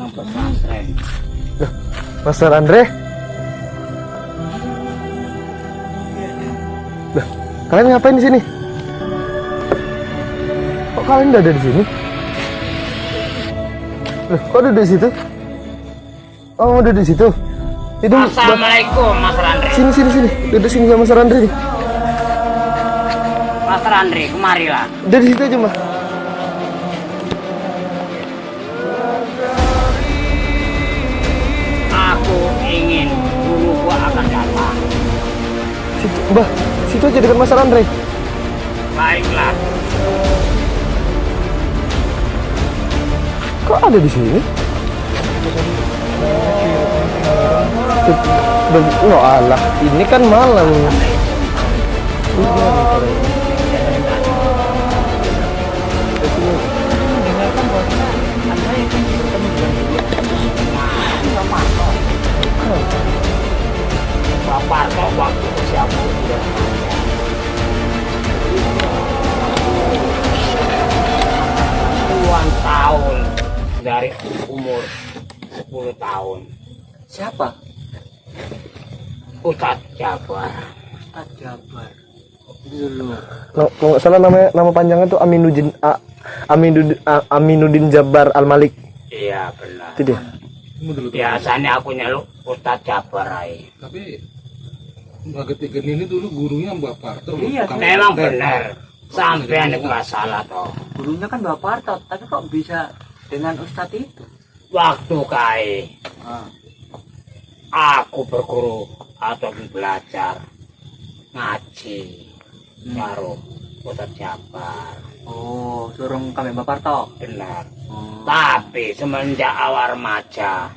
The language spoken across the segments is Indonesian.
Nang pesantren. Loh, Master Andre? Loh, kalian ngapain di sini? Kok kalian udah ada di sini? Loh, kok ada di situ? Oh, udah di situ. Itu Assalamualaikum Mas Randri. sini. Duduk sini sama Master Andre nih. Mas Randri, kemarilah. Udah di situ aja, Mbak. Aku ingin guruku akan datang. Situ, Mbak. Situ aja dekat Master Andre. Baiklah. Kok ada di sini? Oh alah, ini kan malam. Bapak kok waktu usiamu sudah puluhan tahun dari umur 10 tahun. Siapa? Ustadz Jabar. Ustadz Jabar. Dulu. Kalau nggak salah nama panjangnya tuh Aminuddin Jabar Al Malik. Iya benar. Itu dia. Biasanya aku nyeluk Ustadz Jabar ay. Tapi Mbak Getigen ini dulu gurunya Mbak Parto. Iya, Memang benar. Sampean itu nggak salah toh. Gurunya kan Bapak Parto, tapi kok bisa dengan Ustadz itu? Waktu kai Ah. aku berguru atau belajar ngaji karo Ustadz Jabar. Oh, surung kami Bapak Parto. Benar. Oh. Tapi semenjak awal remaja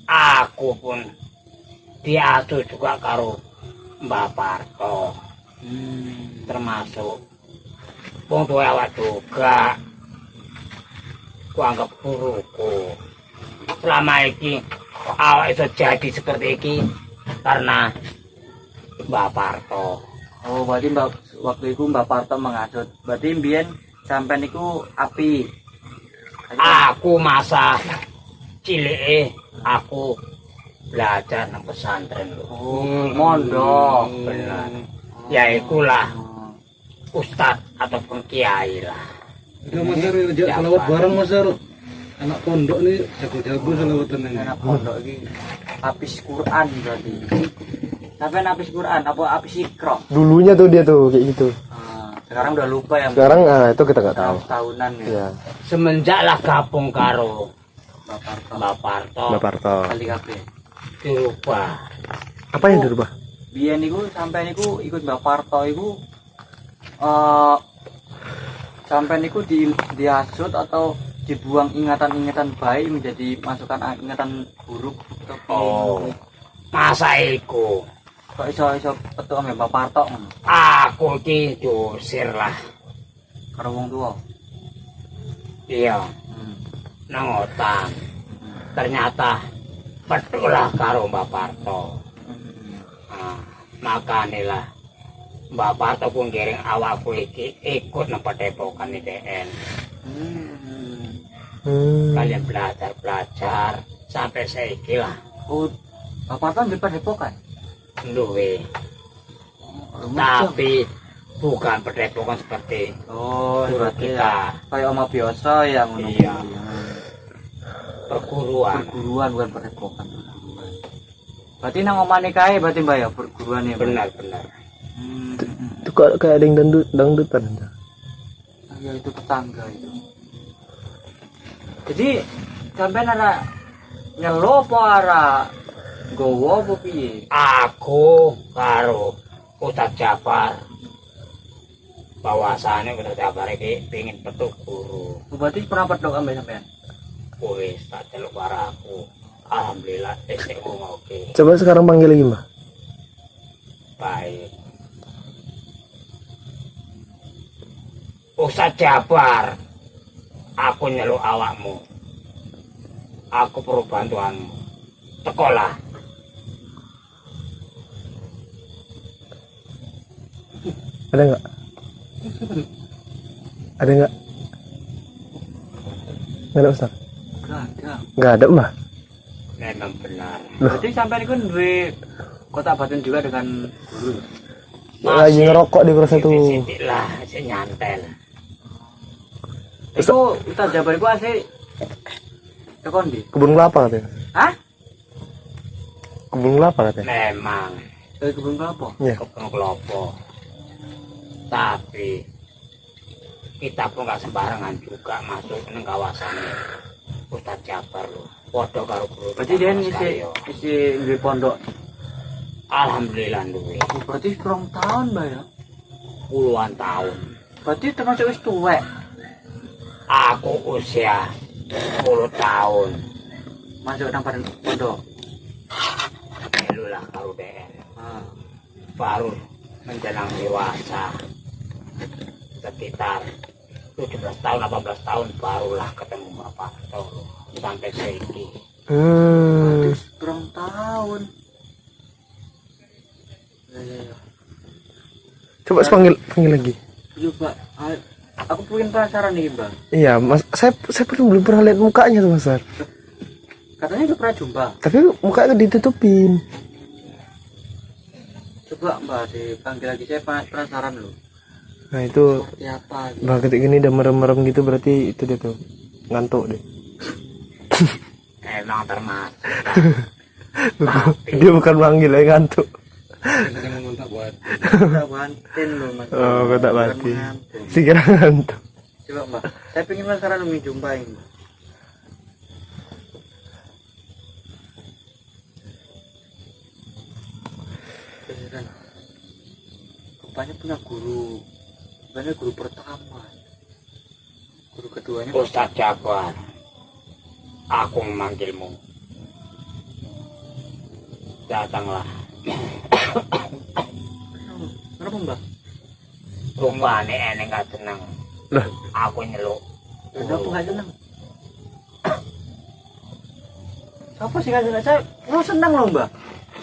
aku pun diasuh juga karo Mbak Parto. Termasuk wong tua awak juga kuanggap guruku. Selama ini awak itu jadi seperti ini karena Mbak Parto. Oh, berarti waktu itu Mbak Parto mengasut. Berarti mbien sampean niku api. Aku masa cilik aku belajar nang pesantren lho. Oh, mondok. Benar. Ya itulah ustadz ataupun kiai lah. Udah Mas Ar, ajak selawat bareng Mas Ar. Anak pondok nih jago-jago selawatan ini. Anak pondok iki habis Quran berarti. Sampean habis Quran apa habis Iqra? Dulunya tuh dia tuh kayak gitu. Sekarang udah lupa ya. Sekarang itu kita nggak tahu. Tahunan ya. Ya, Semenjak lah gabung karo Mbak Parto. Mbak Parto Mbak Parto. Kali kabeh. dirubah. Apa yang dirubah? Biyen niku sampean niku ikut Mbak Parto iku sampean niku dihasut atau dibuang ingatan-ingatan baik menjadi masukan ingatan buruk atau Oh, masa iku kok iso petuk ambek Mbak Parto ngono aku ki diusir lah. karo wong tuwa. Iya, nang otan. Ternyata betul lah karo Mbak Parto. Nah, makanya lah Mbak Parto pun giring awakku iki ikut nang padepokan ITN. Kalian belajar sampai saiki lah Oh, Mbak Parto di padepokan. duwe. Tapi bukan padepokan seperti Oh, guru berarti kita. ya kayak oma biasa yang ngono. Iya. Perguruan. Perguruan bukan padepokan. Perguruan. Berarti nang omane kae berarti Mbak ya perguruan ya. Mbak? Benar-benar. Itu kok kayak ada yang dangdutan. Ya itu tetangga itu. Jadi sampean ada nyelo apa ara gowo apa piye? Aku karo Ustadz Jabar bahwasane Ustadz Jabar iki pengin petuk guru. Berarti pernah pedok ambek sampean? Wis tak celuk karo aku. Alhamdulillah isih ngono-oke. Coba sekarang panggil lagi, Mbak. Baik. Ustadz Jabar, aku nyeluk awakmu. Aku perlu bantuanmu. Sekolah. Ada nggak? Ada nggak? Nggak ada, Ustaz. Enggak ada. Nggak ada mah. Memang benar. Berarti sampai itu duwe kotak batin juga dengan guru. Lagi ngerokok di kursi itu. Sidik lah, saya nyantel. Itu Ustaz Jabar itu asli tekon di. Kebun kelapa katanya. Hah? Kebun kelapa katanya. Memang Dari kebun kelapa. Iya. kebun kelopo. Tapi kita pun nggak sembarangan juga masuk ke kawasan Ustaz Jabar loh. Podo karo guru. Berarti dia isi duwe pondok. Alhamdulillah duwe. Oh, berarti 2 tahun, Mbak ya. Puluhan tahun. Berarti termasuk wis tuwek. Aku usia 10 tahun. Masuk nang pondok. Melu lah karo DN. Ah. Baru menjelang dewasa. Sekitar 17 tahun, 18 tahun barulah ketemu Bapak Tolo. Sampai seiki. Berarti 2 tahun. Ya. Coba panggil lagi. Coba, aku pengen penasaran nih, Bang. Iya, Mas. Saya belum pernah lihat mukanya tuh, Mas. Katanya udah pernah jumpa. Tapi mukanya ditutupin. Coba, Mbak, dipanggil lagi. Saya penasaran loh. Nah, itu Seperti apa gitu. Mbak ketik ini udah merem-merem gitu berarti itu dia tuh. Ngantuk deh. Emang termasuk. Dia bukan manggil, ya ngantuk. Jangan ngontak buat. Kita bantin loh, Mas. Oh, kotak Bukan batin. mengantuk. Sikira ngantuk. Coba, Mbak. Saya pengen penasaran nih jumpain. Beneran. Rupanya punya guru. Rupanya guru pertama. Guru keduanya. Ustaz Jabar, aku memanggilmu. Datanglah. Kenapa, Mbak? Rupanya eneng gak senang. Lah, Aku nyeluk. Kenapa nggak senang? Siapa sih nggak senang? Saya lu senang loh, Mbak.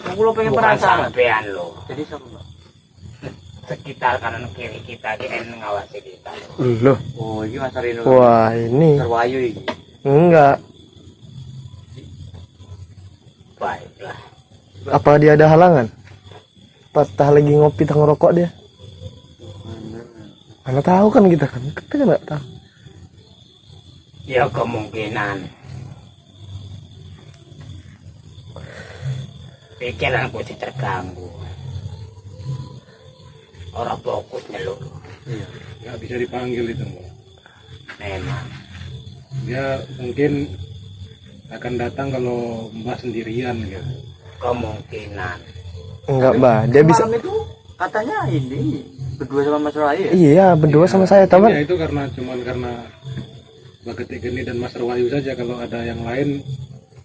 Aku lo pengen Bukan penasaran. sampean lo. Jadi siapa, Mbak? Sekitar kanan kiri kita DN ngawasi kita. loh. Oh, ini Mas Rino. Wah, ini Terwayu ini. enggak. Baiklah. Apa dia ada halangan? Patah lagi ngopi tang ngerokok dia. Mana tahu kan kita nggak tahu. Ya kemungkinan. Pikiranku sih terganggu. Orang fokus nyeluk. Iya. Nggak bisa dipanggil itu, Mbak. Memang. Dia mungkin akan datang kalau Mbak sendirian gitu. Kemungkinan. Enggak, Mbak. Dia bisa. Malam itu katanya ini berdua sama Mas Rayu ya? Iya, berdua sama saya, teman. Ya itu karena Mbak Ketik Geni dan Mas Rayu saja. Kalau ada yang lain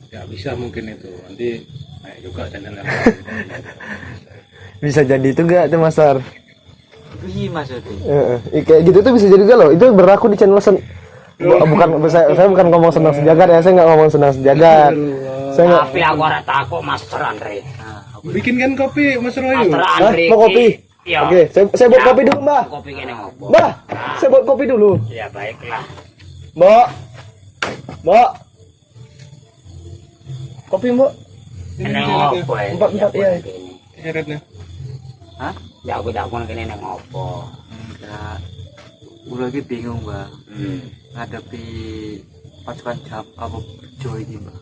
ya bisa mungkin itu. Nanti naik juga channel yang lain. Bisa jadi itu enggak tuh, Mas Ar? Iya, maksudnya. Kayak gitu tuh bisa jadi juga loh. Itu berlaku di channel bukan saya bukan ngomong senang sejagat ya. Saya nggak ngomong senang sejagat. Saya nggak. Tapi aku ora takut Master Andre. Nah, Bikinkan kopi Mas Rayu. Master Hah? Andre. Mau kopi? Iya. Oke, saya buat kopi dulu, Mbak. Kopi kene ngopo? Mbak, saya buat kopi dulu. Ya baiklah. Mbak. Mbak. Kopi, Mbak. Kene ngopo? Empat, iya. Heretnya. hah? Ya aku tak pun kene nang ngopo. Enggak. Gue lagi bingung, Mbak. Ngadepi pasukan jam apa bejo ini, Mbak.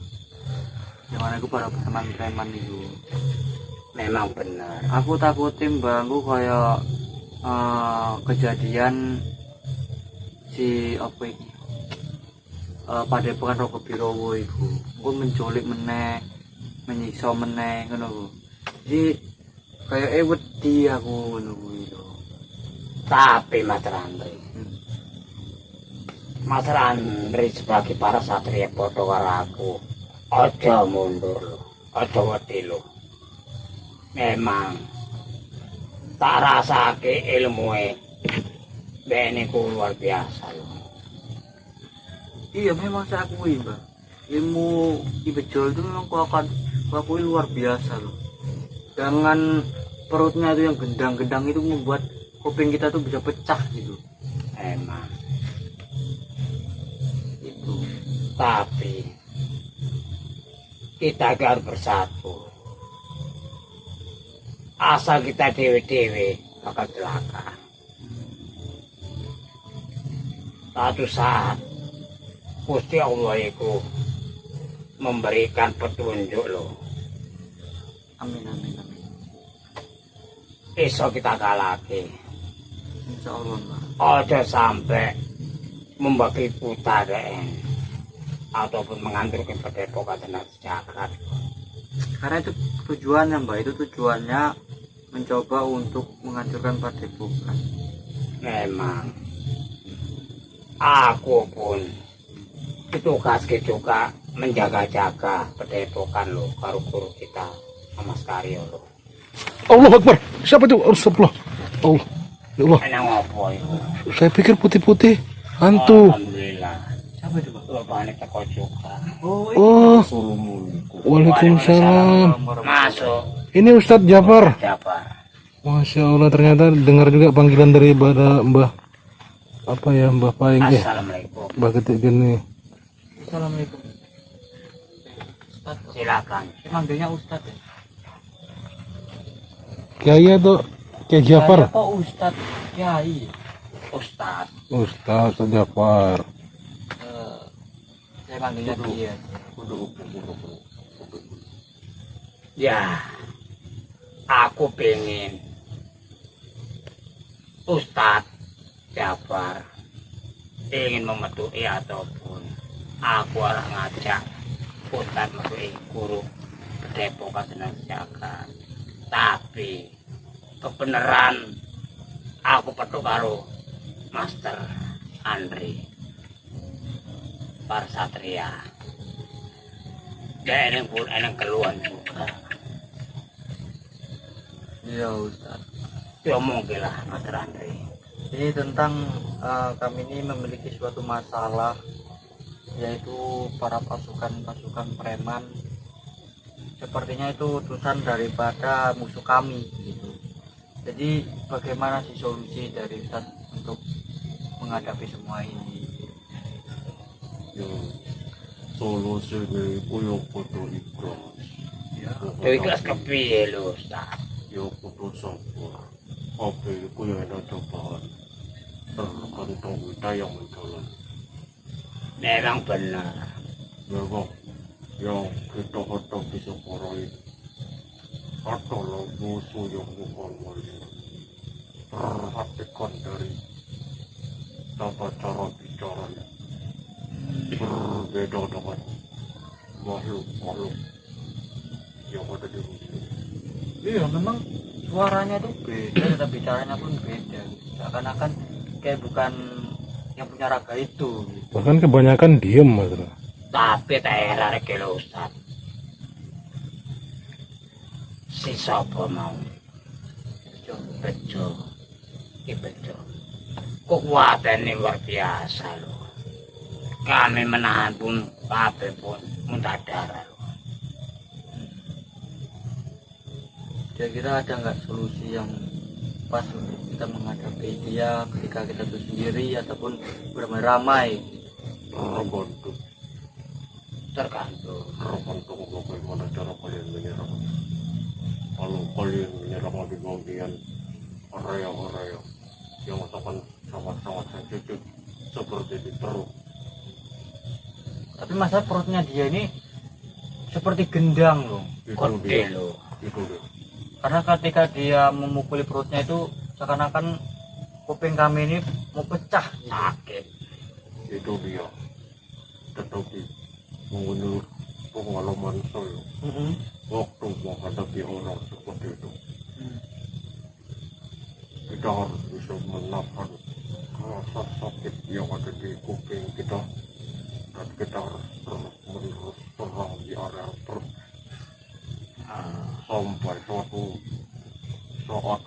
Yang mana aku para preman-preman itu. Memang benar. Aku takutin, Mbak, aku kayak kejadian si apa ini? Padepokan Roko Birowo itu. Aku menculik meneh, menyiksa meneh ngono ku. Jadi kayak wedi aku ngono itu. Tapi Mas Andre. Mas Andre sebagai para satria padha karo aku. Aja mundur lo. Aja wedi lo. Memang tak rasake ilmuwe bene ku luar biasa lo. Iya, memang saya akui, Mbak. Ilmu di Bejo itu memang aku akui luar biasa loh. Dengan perutnya itu yang gendang-gendang itu membuat kuping kita tuh bisa pecah gitu. Emang. Itu. Tapi kita harus bersatu. Asal kita dewe-dewe bakal celaka. Satu saat Gusti Allah itu memberikan petunjuk loh. Amin amin amin. Iso kita kalahke. Insya Allah Mbah. Ojo sampai membagi buta ataupun mengantarkan padepokan dan sejagat. Karena itu tujuannya Mbah, itu tujuannya mencoba untuk menghancurkan padepokan. Memang aku pun ditugas juga menjaga-jaga padepokan lo karo guru kita Mas Karyo lo. Allah Akbar. Siapa itu? Astagfirullah. Allah. Ya Allah. Enang apa itu? Saya pikir putih-putih hantu. Alhamdulillah. Siapa itu Pak? Rupanya teko juga. Oh. Waalaikumsalam. Masuk. Ini Ustadz Jafar. Siapa? Masya Allah, ternyata dengar juga panggilan dari Mbah. Apa ya, Mbah Paing? Assalamualaikum. Mbah Ketik Geni. Assalamualaikum. Ustadz. Silakan. Saya manggilnya Ustadz ya? Kiai atau Kiai Jafar? Saya kok Ustadz Kiai? Ustadz. Ustadz Jafar. Saya manggilnya dia. Ya, aku pengen Ustadz Jafar ingin memedui ataupun aku arah ngajak Ustadz medui guru padepokan senang jagat. Tapi kebenaran aku petuk karo Master Andri Parsatria. Dia eneng pun eneng keluhan juga. Iya Ustadz. Ya mungkin lah Master Andri. Jadi tentang kami ini memiliki suatu masalah, yaitu para pasukan preman sepertinya itu utusan daripada musuh kami gitu. Jadi bagaimana sih solusi dari Ustaz untuk menghadapi semua ini? Ya, solusinya kuyo kudu ikhlas. Ya, Dewi kelas kepiye lho Ustaz? Ya kudu sabar. Apa iku ya ana cobaan. Tergantung kita yang menjalan. Memang benar. Memang yang kita hadapi sekarang ini adalah musuh yang bukan main. Perhatikan dari tata cara bicaranya. Berbeda dengan makhluk-makhluk yang ada di dunia. iya memang suaranya tuh beda, tetapi bicaranya pun beda. Seakan-akan kayak bukan yang punya raga itu. Gitu. Bahkan kebanyakan diem, Mas. Tapi tak heran iki lho Ustaz. Si sapa mau? Bejo. Iki bejo. Kekuatannya luar biasa lho. Kami menahan pun kabeh pun muntah darah lho. Kira-kira ada nggak solusi yang pas untuk kita menghadapi dia ketika kita tuh sendiri ataupun beramai-ramai? Tergantung bagaimana cara kalian menyerang. Kalau kalian menyerang di bagian area-area yang sangat-sangat sensitif seperti di perut, Tapi masa perutnya dia ini seperti gendang loh. Gede lho. itu dia. Karena ketika dia memukuli perutnya itu seakan-akan kuping kami ini mau pecah gitu. Sakit. Itu dia. Tetapi menurut pengalaman saya, waktu menghadapi orang seperti itu, kita harus bisa menahan rasa sakit yang ada di kuping kita, dan kita harus terus-menerus serang di area perut sampai suatu saat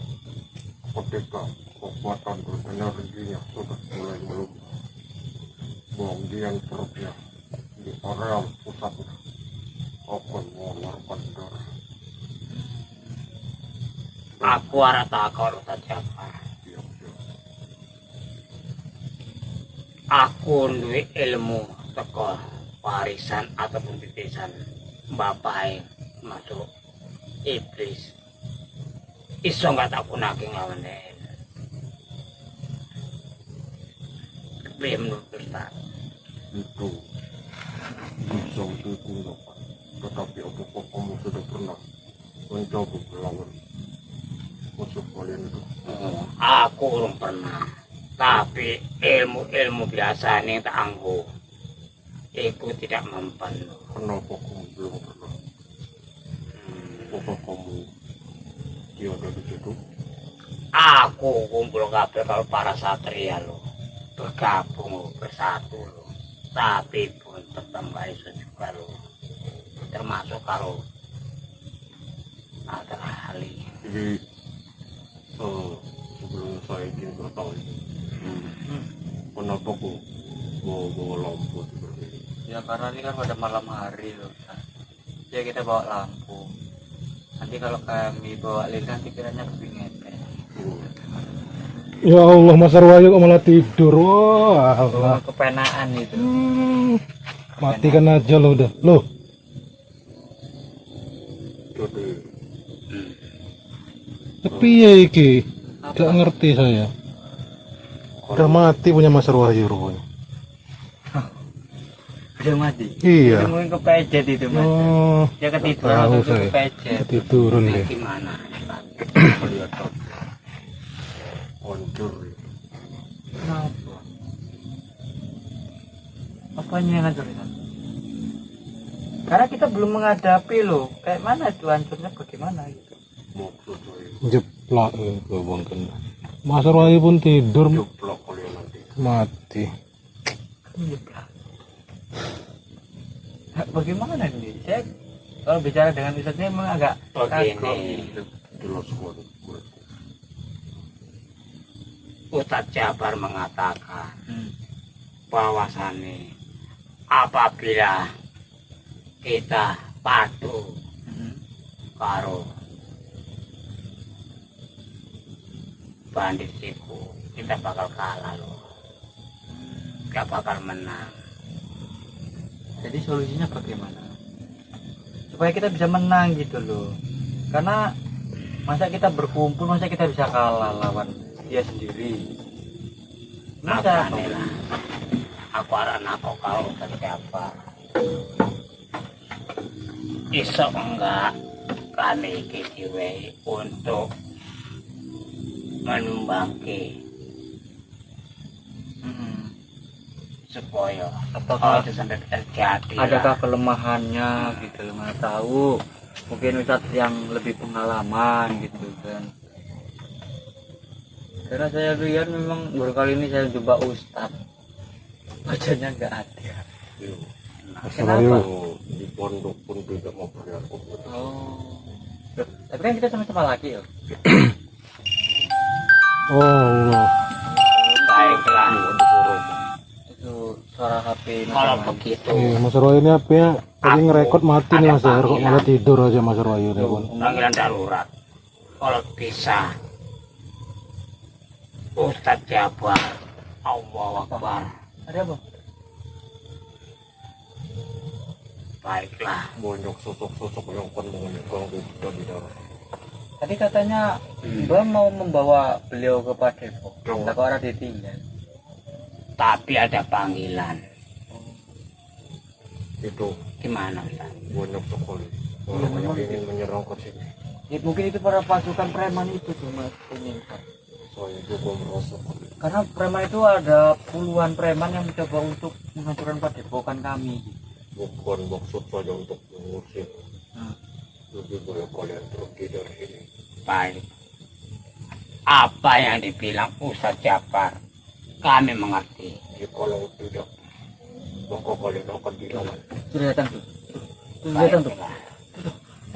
ketika kekuatan dan energinya sudah mulai melumpah, bagian perutnya di area pusatnya akan mengeluarkan darah. Aku arah takut Ustaz Jafar. Siap. Aku duwe ilmu teko warisan ataupun titisan bapak masuk iblis iso nggak tak punake nglawan dhek. Kepiye menurut Ustaz? Itu bisa digunakan, tetapi apakah kamu sudah pernah mencoba melawan musuh kalian itu? Aku belum pernah, tapi ilmu biasa nih tak anggo. Iku tidak mempan. Kenapa kamu belum pernah? Apakah kamu tiada di situ? Aku kumpul kabeh kalau para satria lo, bergabung lo, bersatu lo. Tapi pun tetap gak iso juga lo, termasuk kalau ada ahli. Jadi sebelum saya ingin bertahu, kenapa kok bawa lampu seperti ini? Ya karena ini kan pada malam hari loh. Ya kita bawa lampu. Nanti kalau kami bawa lilin nanti kiranya kepingin. Ya Allah, Mas Arwayu kok malah tidur. Wah, Allah. Kepenaan itu. Matikan aja lo udah. Loh, Jadi tapi ya iki gak ngerti saya. Udah mati punya Mas Arwayu rupanya. Udah mati. Iya. Itu mungkin kepejet itu mas. Oh, Dia ketiduran tahu waktu itu saya. kepejet. Ketiduran deh. Gimana? kelihatan hancur. Kenapa? Apanya yang hancur itu? Karena kita belum menghadapi loh. Kayak mana itu hancurnya bagaimana gitu. Maksud saya Jeplak ke Bang Kena. Mas Arwayu pun tidur jeplak kalian nanti. mati. Iya. Bagaimana nih? Saya kalau bicara dengan Ustadz ini memang agak Begini. kagok gitu. Jelas sekali. Ustadz Jabar mengatakan Hmm. bahwasannya apabila kita patuh Hmm. karo bandit siku, kita bakal kalah loh, gak bakal menang. Jadi solusinya bagaimana? Supaya kita bisa menang gitu loh. Karena masa kita berkumpul, masa kita bisa kalah lawan dia sendiri. Masa Makanya lah, aku arana kok kau siapa iso enggak kami kikiwe untuk menumbangki supaya Apakah itu sampai terjadi adakah lah. kelemahannya gitu loh, nggak tahu. Mungkin Ustadz yang lebih pengalaman gitu kan. Karena saya lihat memang baru kali ini saya coba Ustadz, wajahnya nggak ada. Mas Kenapa? Arwayu. Oh, di pondok pun tidak membayar komputer. Oh, loh, tapi kan kita sama-sama laki ya. Oh Allah. Baiklah, Itu suara HP. kalau Mas. begitu Iya, Mas Arwayu ini apa ya? Tadi ngerekod mati nih Mas Arwayu, kok malah tidur aja Mas Arwayu nih pun. panggilan darurat, kalau bisa Ustadz Jabar, Allahu Akbar. Ada apa? Baiklah, Banyak sosok-sosok yang akan mengganggu kita di dalam. Tadi katanya Mbak mau membawa beliau ke Padepokan. Tak orang ditinggal. tapi ada panggilan. Itu Gimana Ustaz? banyak sekali orang yang ingin menyerang ke sini. Ya, mungkin itu para pasukan preman itu tuh mas. Ini. Saya juga merasakan. Karena preman itu ada puluhan preman yang mencoba untuk menghancurkan Padepokan kami. Bukan maksud saya untuk mengusir. Hmm. Lebih baik kalian pergi dari sini. Baik. Apa yang dibilang Ustadz Jabar, kami mengerti. Jikalau tidak, maka kalian akan dilawan. Sudah datang tuh. Sudah datang tuh. Baiklah.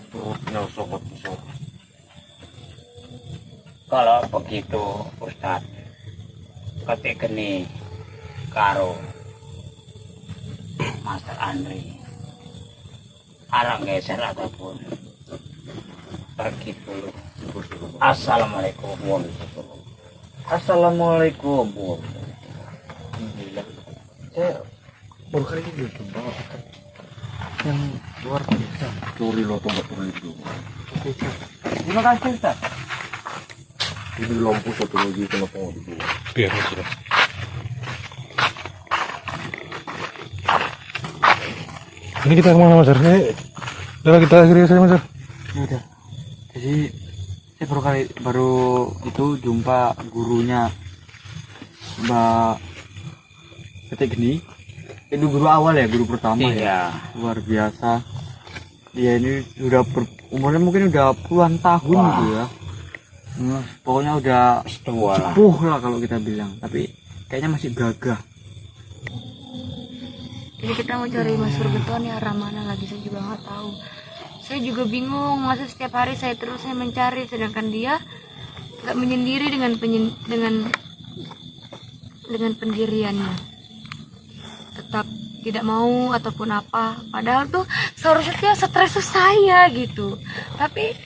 Perutnya sangat besar. Kalau begitu Ustadz, ketik geni karo Master Andri, arang geser ataupun pergi dulu. Assalamualaikum warahmatullahi wabarakatuh. Assalamualaikum. Alhamdulillah. Saya baru kali ini belum coba. yang luar biasa. Sorry lo tuh nggak perlu itu. Oke, Ustaz. Terima kasih, Ustaz. Ini lampu satu lagi kenapa nggak dibuat? Biar sudah. Ini kita kemana Mas Ar? Ini udah kita akhiri saja Mas Ar. Ya udah. Jadi saya baru itu jumpa gurunya Mbak Ketik Geni. Itu guru awal ya, guru pertama ya. Iya. Luar biasa. Dia ini udah umurnya mungkin udah puluhan tahun gitu ya. Pokoknya udah Tua lah. sepuh lah kalau kita bilang, tapi kayaknya masih gagah. Jadi kita mau cari Mas Purbeton ya, arah mana lagi saya juga nggak tahu. Saya juga bingung, masa setiap hari saya mencari, sedangkan dia nggak menyendiri dengan pendiriannya. Tetap tidak mau ataupun apa. Padahal tuh seharusnya dia stres tuh saya gitu. Tapi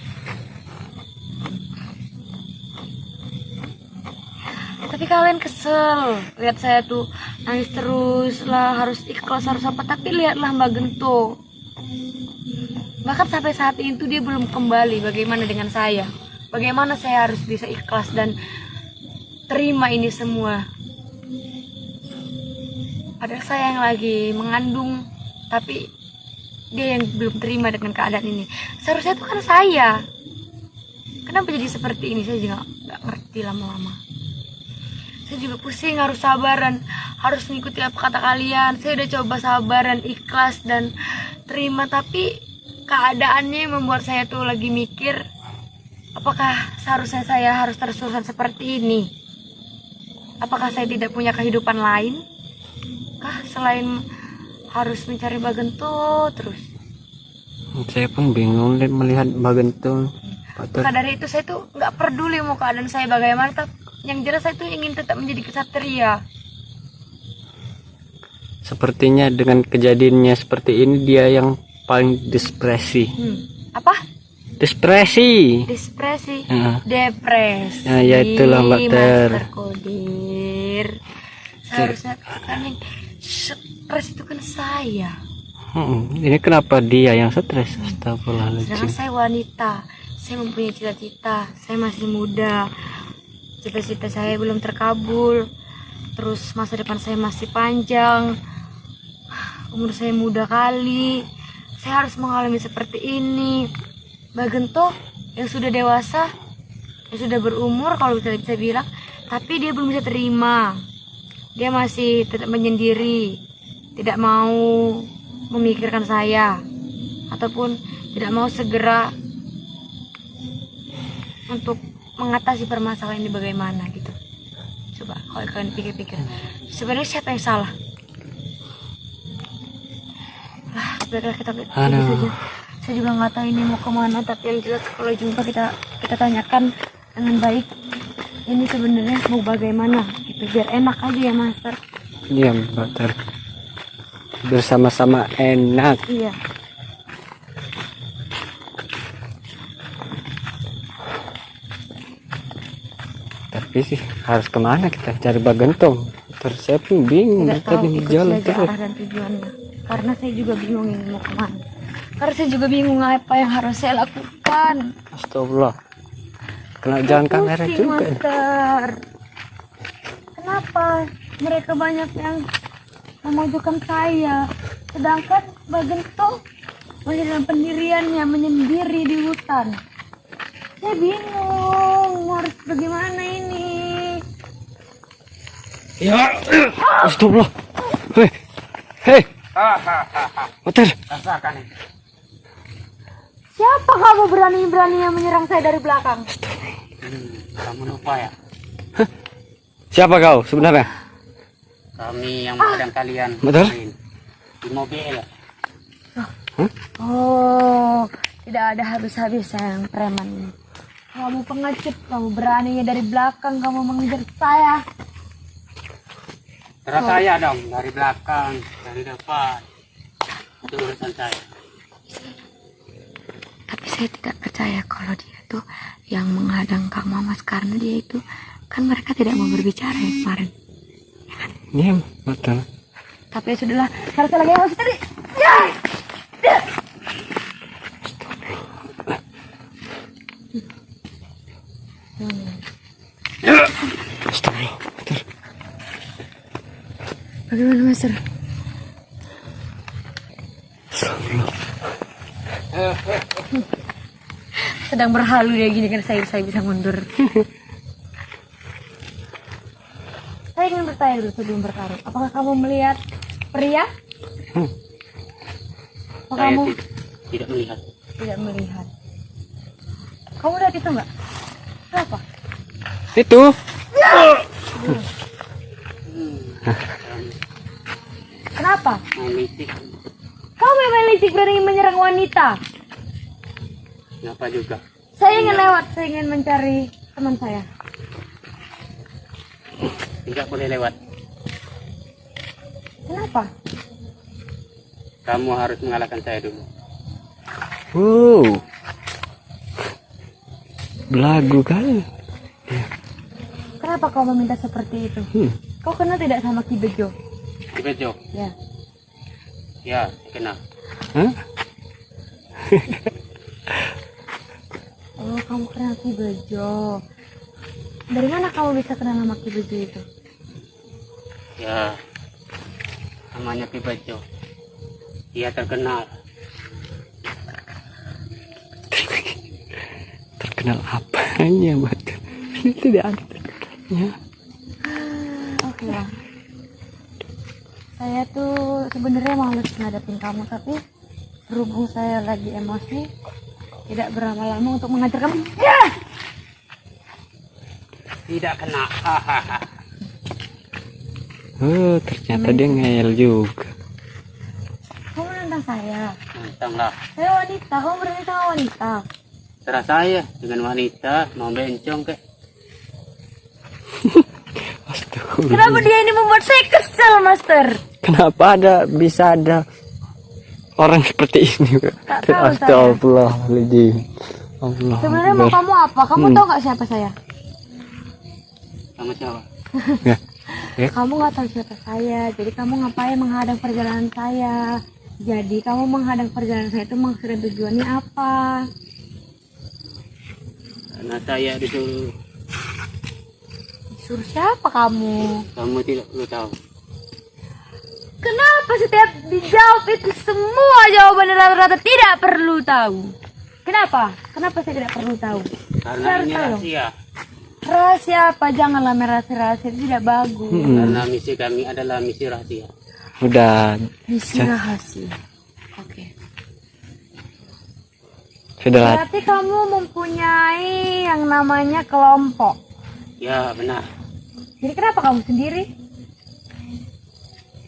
kalian kesel lihat saya tuh nangis terus lah, harus ikhlas harus apa, tapi lihatlah Mbak Gento, bahkan sampai saat itu dia belum kembali. Bagaimana dengan saya? Bagaimana saya harus bisa ikhlas dan terima ini semua? Padahal saya yang lagi mengandung, tapi dia yang belum terima dengan keadaan ini. Seharusnya itu kan saya. Kenapa jadi seperti ini? Saya juga nggak ngerti lama-lama. Saya juga pusing, harus sabaran, harus mengikuti apa kata kalian. Saya udah coba sabaran, ikhlas dan terima, tapi keadaannya membuat saya tuh lagi mikir, apakah seharusnya saya harus terus-terusan seperti ini? Apakah saya tidak punya kehidupan lain? Kah selain harus mencari Mbak Gento terus? Saya pun bingung melihat Mbak Gento. Maka dari itu saya tuh nggak peduli mau keadaan saya bagaimana, tapi yang jelas saya tuh ingin tetap menjadi kesatria. Sepertinya dengan kejadiannya seperti ini dia yang paling depresi. Apa? Depresi. Depresi, Ya. depresi. Ya, ya itulah, Mbak Ter. Master Kodir. Seharusnya kan yang stres itu kan saya. Ini kenapa dia yang stres? Sedangkan Astagfirullahaladzim. saya wanita, saya mempunyai cita-cita, saya masih muda, cita-cita saya belum terkabul, terus masa depan saya masih panjang, umur saya muda kali, saya harus mengalami seperti ini. Mbak Gento yang sudah dewasa, yang sudah berumur kalau bisa bilang, tapi dia belum bisa terima. Dia masih tetap menyendiri, tidak mau memikirkan saya, ataupun tidak mau segera untuk mengatasi permasalahan ini bagaimana gitu. Coba kalau kalian pikir-pikir, sebenarnya siapa yang salah? Lah, biarlah kita pergi saja. Saya juga nggak tahu ini mau kemana, tapi yang jelas kalau jumpa kita tanyakan dengan baik. Ini sebenarnya mau bagaimana gitu, biar enak aja ya Master. Iya Mbak Ter. Bersama-sama enak. Iya. Tapi sih harus kemana kita cari Mbak Gento? Terus saya pun bingung. Nggak Kita tahu di ikut jalan saja terus. arah dan tujuannya. Karena saya juga bingung ini mau kemana. Karena saya juga bingung apa yang harus saya lakukan. Astagfirullah. Kena jalan kamera Pusing, juga. Master. Kenapa mereka banyak yang memajukan saya, sedangkan Mbak Gento masih dalam pendiriannya menyendiri di hutan. Saya bingung harus bagaimana ini. Ya, astagfirullah. Hei, Mater. Rasakan ini. Siapa kamu berani-beraninya menyerang saya dari belakang? Kamu lupa ya? Siapa kau sebenarnya? Kami yang menghadang kalian. Betul? kemarin di mobil. Oh, tidak ada habis-habisnya yang preman ini. Kamu pengecut, kamu beraninya dari belakang kamu mengejar saya. Terus saya dong dari belakang, dari depan. Itu urusan saya. Tapi saya tidak percaya kalau dia tuh yang menghadang Kang Mamas, karena dia itu kan mereka tidak mau berbicara ya kemarin. Iya, betul. Tapi ya sudahlah, harus lagi harus tadi. Ya! Astagfirullah. Bagaimana Master? Astagfirullah. Sedang berhalu ya gini kan saya bisa mundur. Saya ingin bertanya dulu sebelum bertarung. Apakah kamu melihat pria? Apa Saya kamu tidak melihat. tidak melihat? Kamu lihat itu enggak? Apa? Itu. Kenapa? Main licik. Kamu yang main licik berani menyerang wanita. Kenapa juga? Saya ingin lewat, saya ingin mencari teman saya. Tidak boleh lewat. Kenapa? Kamu harus mengalahkan saya dulu. Belagu kali. Kenapa kau meminta seperti itu? Kau kenal tidak sama Ki Bejo? Ki Bejo? Ya. Ya, saya kenal. Hah? Oh, kamu kenal Ki Bejo. Dari mana kamu bisa kenal nama Ki Bejo itu? Ya, namanya Ki Bejo. Dia terkenal. Terkenal apanya, Bater? Tidak ada terkenalnya. Oke lah. Saya tuh sebenarnya males ngadepin kamu, tapi berhubung saya lagi emosi, tidak berlama-lama untuk mengajar kamu. Ya! Tidak kena. Oh, ternyata dia ngeyel juga. Kamu nantang saya. Tentanglah. Saya wanita, kamu berani sama wanita. Serah saya dengan wanita mau bencong ke. Astagfirullah. Kenapa dia ini membuat saya kesel, Master? Kenapa bisa ada orang seperti ini? Tak tahu saya. Astagfirullahaladzim. Allah. Sebenarnya mau kamu apa? Kamu tahu nggak siapa saya? Sama siapa? Ya. Kamu nggak tahu siapa saya, jadi kamu ngapain menghadang perjalanan saya? Jadi kamu menghadang perjalanan saya itu maksud dan tujuannya apa? Karena saya disuruh. Suruh siapa kamu? Kamu tidak perlu tahu. Kenapa setiap dijawab itu semua jawaban rata-rata tidak perlu tahu? Kenapa? Kenapa saya tidak perlu tahu? Karena Saya harus ini tahu dong. rahasia. Rahasia apa? Janganlah rahasia-rahasia, itu tidak bagus. Karena misi kami adalah misi rahasia. Udah, Misi rahasia. Oke. sudah. Berarti kamu mempunyai yang namanya kelompok. Ya benar. Jadi kenapa kamu sendiri?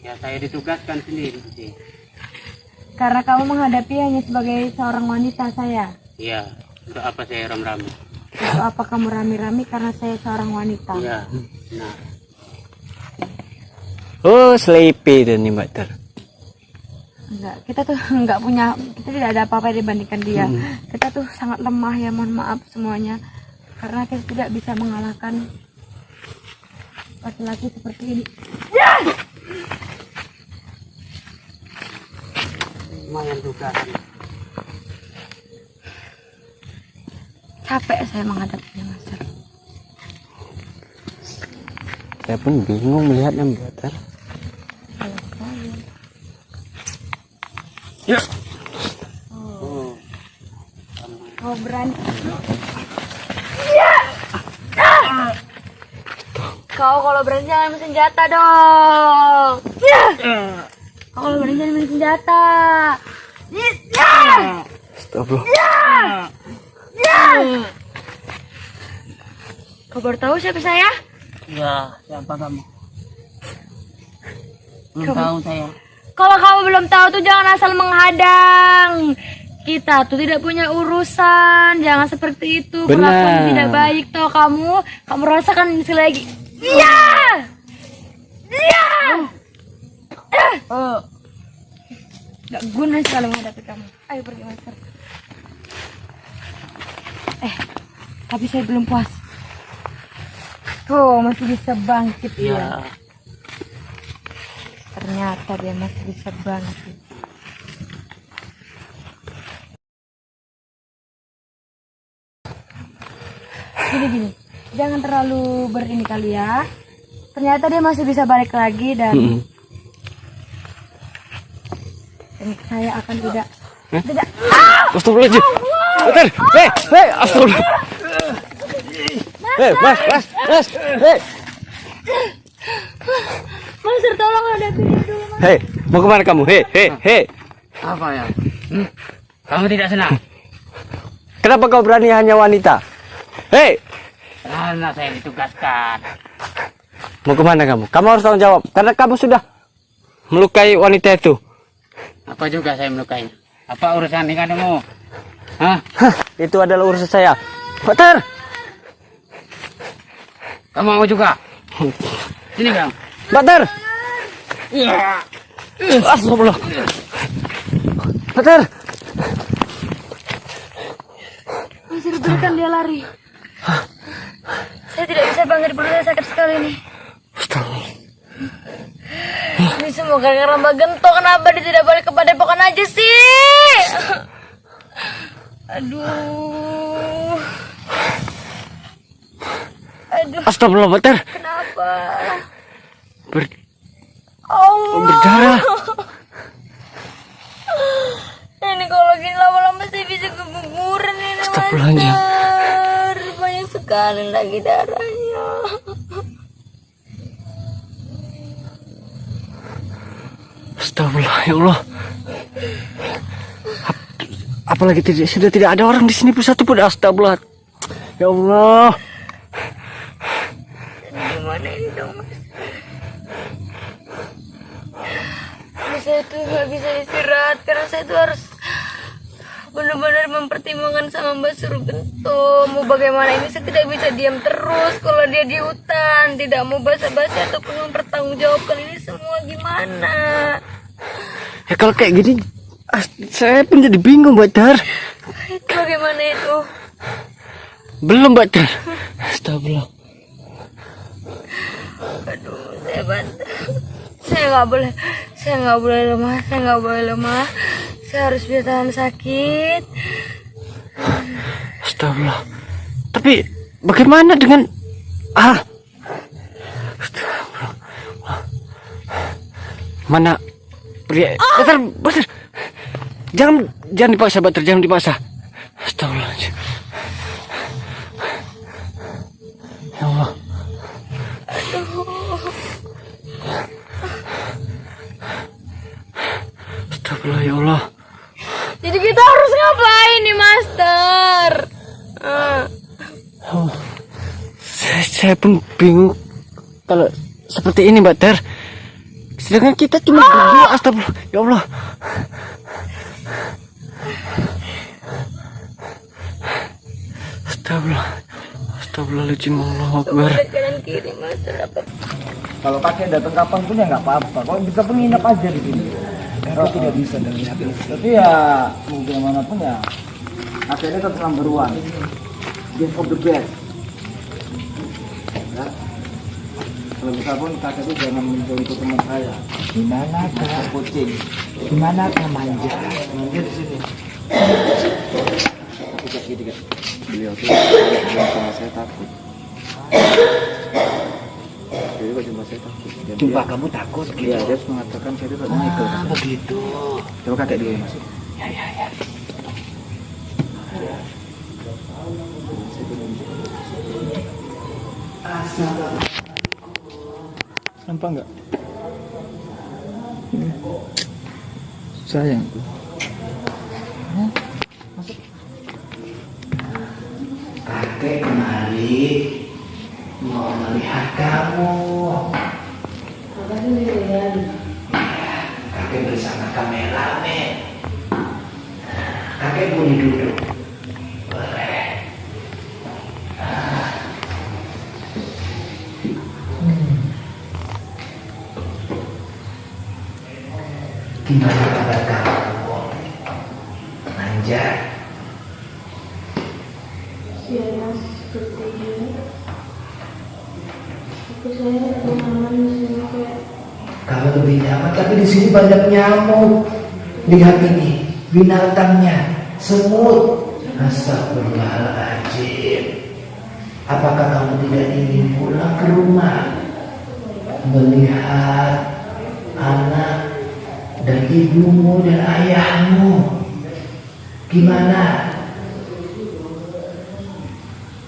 Ya saya ditugaskan sendiri sih. Karena kamu menghadapi hanya sebagai seorang wanita saya. Iya. Untuk apa saya ram-ram? Untuk apa kamu rami-rami karena saya seorang wanita? Iya. Nah. Oh, sleepy dan nih, Mbak Ter. Enggak, kita tuh enggak punya, kita tidak ada apa-apa dibandingkan dia. Kita tuh sangat lemah ya, mohon maaf semuanya. Karena kita tidak bisa mengalahkan laki-laki seperti ini. Lumayan juga. Capek saya menghadapinya, Master. Saya pun bingung melihatnya, Mbak Ter. Ya. Kau berani? Kau kalau berani jangan main senjata dong. Kau kalau berani jangan main senjata. Astagfirullah. Kau baru tahu siapa saya? Ya, siapa kamu? Belum tahu saya. Kalau kamu belum tahu tuh jangan asal menghadang. Kita tuh tidak punya urusan. Jangan seperti itu. Benar. Perlakuan tidak baik toh kamu. Kamu rasakan ini sekali lagi. Iya. Iya. Gak guna sekali menghadapi kamu. Ayo pergi, Master. Tapi saya belum puas. Tuh masih bisa bangkit dia. Iya. Ternyata dia masih bisa bangkit. gini. Jangan terlalu berini kali ya. Ternyata dia masih bisa balik lagi dan saya akan tidak. Astagfirullahaladzim. Betul. Hei, astagfirullah. Mas. Mas, tolong hadapin dia dulu, Mas. Hei, mau kemana kamu? Hei. Apa ya? Kamu tidak senang? Kenapa kau berani hanya wanita? Hei, Karena saya ditugaskan. mau kemana kamu? Kamu harus tanggung jawab karena kamu sudah melukai wanita itu. Apa juga saya melukai? Apa urusan denganmu? Hah? Itu adalah urusan saya. Peter, Kamu mau juga? Sini kamu. Peter. Iya. Astagfirullah. Peter. Mas, biarkan dia lari. Saya tidak bisa bangkit, perut saya sakit sekali nih. Ini semua gara-gara Mbak Gento. Kenapa dia tidak balik ke padepokan aja sih? Aduh. Astagfirullah, Peter. Kenapa? Oh, berdarah. Ini kalau gini lama-lama saya bisa keguguran ini, Astagfirullahaladzim. Master. Banyak sekali lagi darahnya. Astagfirullah, ya Allah. Apalagi sudah tidak ada orang di sini pun satu pun. Astagfirullah. Ya Allah. Gimana ini dong, Mas? Saya tuh nggak bisa istirahat karena saya tuh harus benar-benar mempertimbangkan sama Mbak Surugento. Mau bagaimana ini, saya tidak bisa diam terus kalau dia di hutan, tidak mau basa-basi ataupun mempertanggungjawabkan ini semua. Gimana? Ya kalau kayak gini, saya pun jadi bingung, Mbak Dar. Itu bagaimana itu? Belum, Mbak Dar. Astagfirullah. Aduh, saya bantu. Saya nggak boleh lemah. Saya harus bisa tahan sakit. Astagfirullah. Tapi bagaimana dengan Astagfirullah. Mana pria? Bater. Jangan dipaksa, Bater. Jangan dipaksa. Astagfirullahaladzim. Ya Allah. Astagfirullah, ya Allah. Jadi kita harus ngapain nih, Master? Saya pun bingung kalau seperti ini, Mbak Ter. Sedangkan kita cuma berdua. Astagfirullah, ya Allah. Astagfirullahaladzim, Allahu Akbar. Kanan kiri, Master. Kalau kakek datang kapan pun ya nggak apa-apa. Kalau bisa pun nginep aja di sini. Kakek tidak bisa dan tapi ya mau gimana pun ya kakek ini tetap number one. Game of the best. Ya. Kalau bisa pun kakek itu jangan mencontoh teman saya. Gimana kak kucing? Gimana kak manja? Manja di sini. Tapi kayak beliau tuh sama saya takut. Jadi kok jumpa saya takut. Jumpa kamu takut gitu? Iya, dia mengatakan saya itu katanya ikut. Begitu. Coba kakek dulu masuk. Ya. Nampak nggak? Sayang. Masuk. Kakek kemari mau melihat kamu. Kakek bersama kameramen. Kakek boleh duduk. Boleh. Gimana kabar kamu? Manja. Ya, seperti ini. Tapi saya lebih nyaman di sini kayak. Kalau lebih nyaman, tapi di sini banyak nyamuk. Lihat ini, binatangnya, semut. Astagfirullahaladzim. Apakah kamu tidak ingin pulang ke rumah, melihat anak dan ibumu dan ayahmu? Gimana?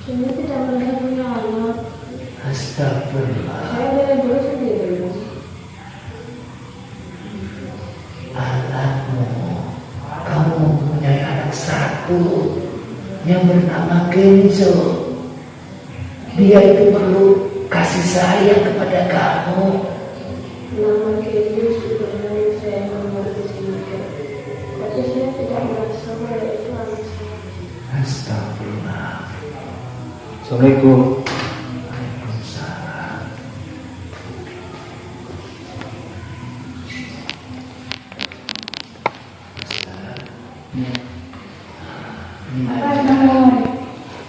Saya tidak melihat punya anak. Astagfirullah. Saya dari dulu sendiri. Anakmu, kamu mempunyai anak satu yang bernama Kenzo. Dia itu perlu kasih sayang kepada kamu. Nama Kenzo sudah dari saya mengerti sini. Tapi saya tidak merasa bahwa itu anak saya. Astagfirullah. Assalamualaikum. Waalaikumsalam.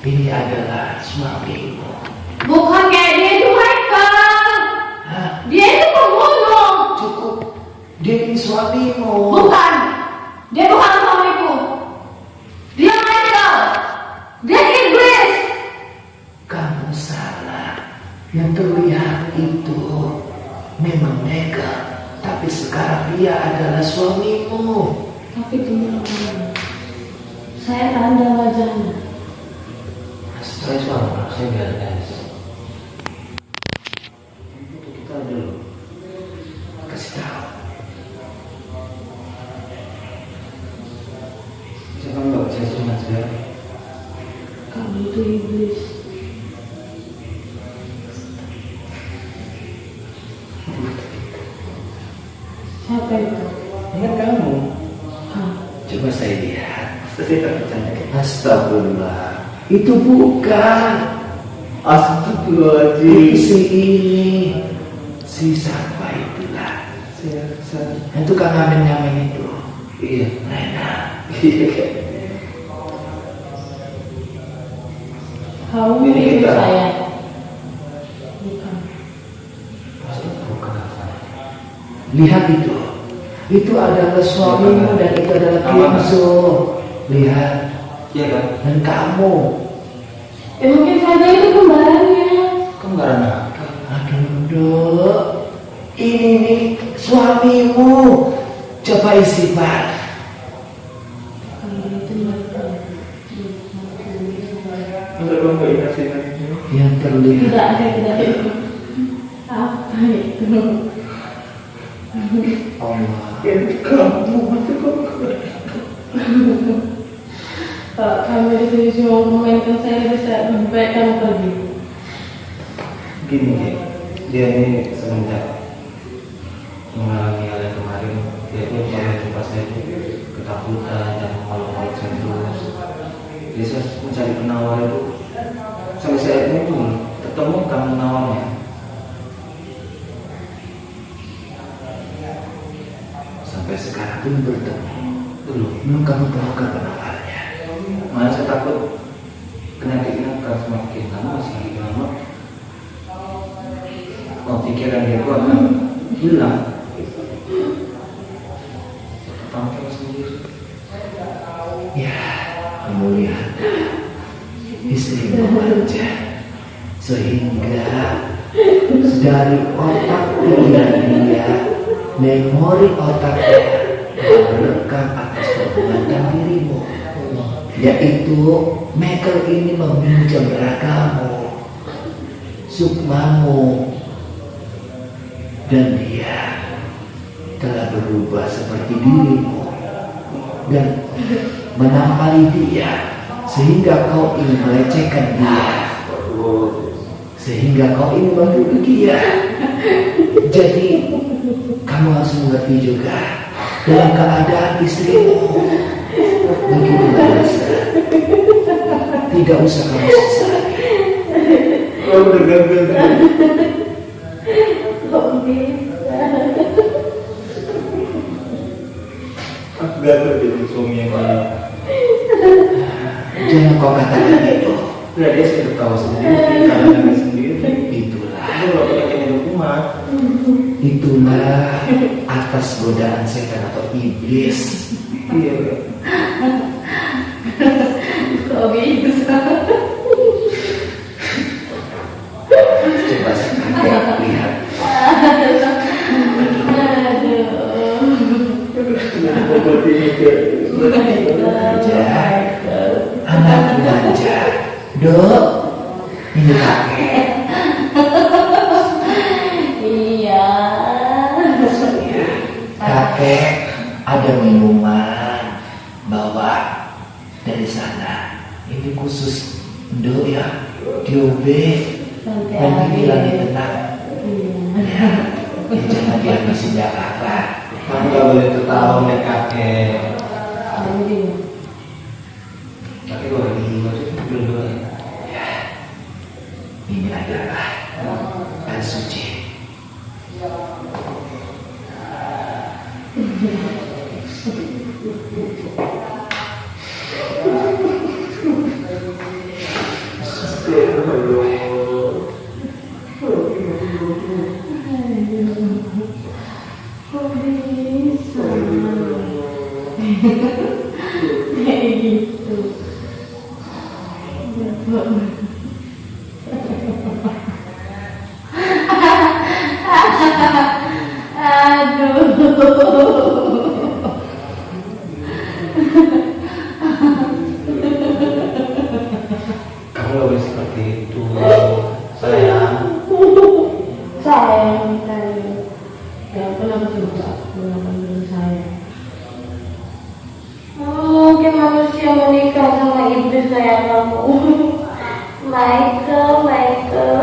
Ini adalah suamimu. Bukan kayak dia itu Michael. Hah? Dia itu pembunuh. Cukup. Dia ini suamimu. Bukan. Dia bukan suamiku. Dia Michael. Dia iblis. Kamu salah. Yang terlihat itu memang Mega, tapi sekarang dia adalah suamimu. Tapi dia saya tanda wajahnya. Saya suami, saya nggak ada. Kita dulu kasih tahu. Saya nggak percaya sama saya. Kamu itu iblis. Siapa itu? Ingat kamu. Coba saya lihat. Saya tak percaya. Astagfirullah. Itu bukan. Astagfirullahaladzim. Itu si ini. Si siapa itulah. Itu kan ngamen-ngamen itu. Iya. Rena. Kamu Ini ibu kita. saya. Bukan. Lihat itu. Itu adalah suamimu dan itu adalah Kenzo. Lihat. Iya kan? Dan kamu. Mungkin saja itu kembarannya. Kembaran apa? Aduh, Dok. Ini nih suamimu. Coba istighfar. Kalau itu Michael. Enggak dong, nggak ingat saya ini. Yang terlihat. Tidak, saya tidak itu. Apa itu? Allah. Kalau kamu di sini cuma memainkan saya, bisa lebih baik kamu pergi. Gini, dia ini semenjak mengalami hal yang kemarin, dia itu kalau jumpa saya itu ketakutan dan malu-malu saya terus. Jadi saya mencari penawar itu sampai saya ini pun ketemu kamu penawarnya. Sampai sekarang pun bertemu. Belum kamu temukan penawarnya. Malah saya takut penyakitnya akan semakin lama, semakin lama. Oh, pikiran dia itu akan hilang. Tampil sendiri. Ya, kamu lihat istrimu aja. Sehingga dari otak pikiran dia, memori otaknya merekam atas perbuatan dirimu. Yaitu Michael ini meminjam ragamu, sukmamu, dan dia telah berubah seperti dirimu dan menampari dia sehingga kau ingin melecehkan dia, sehingga kau ingin membunuh dia. Jadi kamu harus mengerti juga dalam keadaan istrimu begitu biasa. Tidak usah kamu sesali. Oh, udah gagal. Kok bisa? Aku gagal jadi suami yang baik. Jangan kau katakan itu. Udah dia sudah tahu sendiri, karena sendiri. Itulah. Aku nggak punya kena hukuman. Itulah atas godaan setan atau iblis. Iya. Kok bisa? Manja, anak manja. Dok, ini kakek. Iya. Kakek ada minuman bawa dari sana. Ini khusus Dok ya, diobe. Nanti bilangnya tenang. Ya, jangan dihabisin Jakarta. Kamu gak boleh ketawa nih kakek. Kakek boleh dulu Ya, ini adalah air suci. Kayak gitu. Aduh. Kamu gak boleh seperti itu, sayang. Sayang, sayang. Ya, kenapa juga aku sayang? Mungkin manusia menikah sama iblis kayak kamu. Michael, Michael.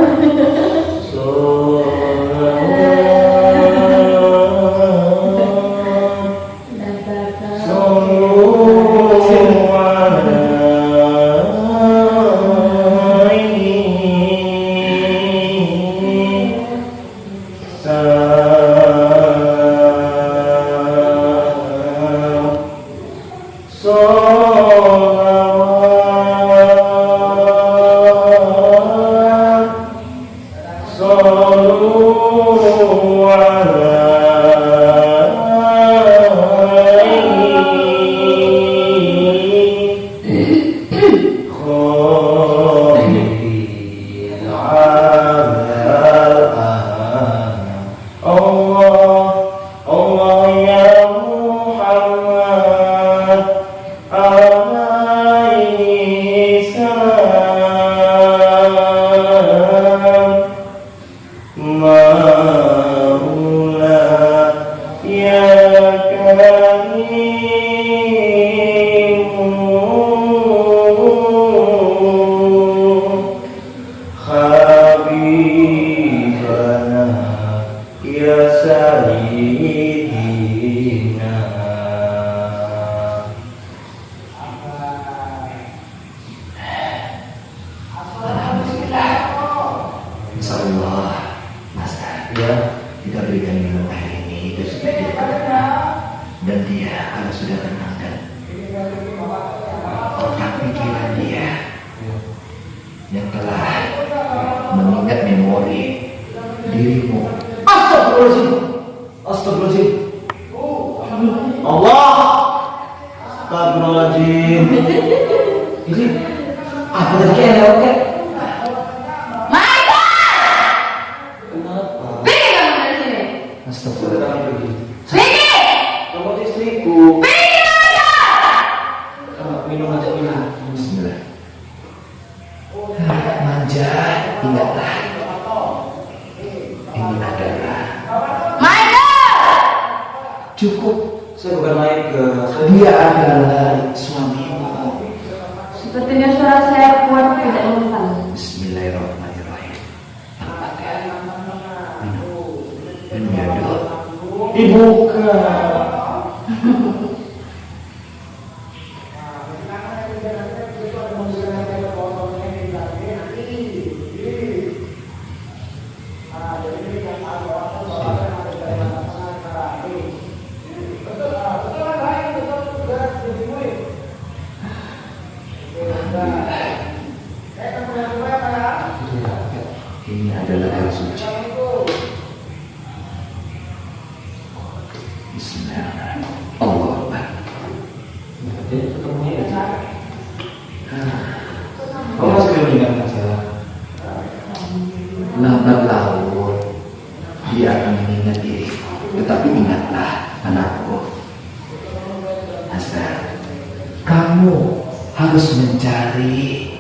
kamu harus mencari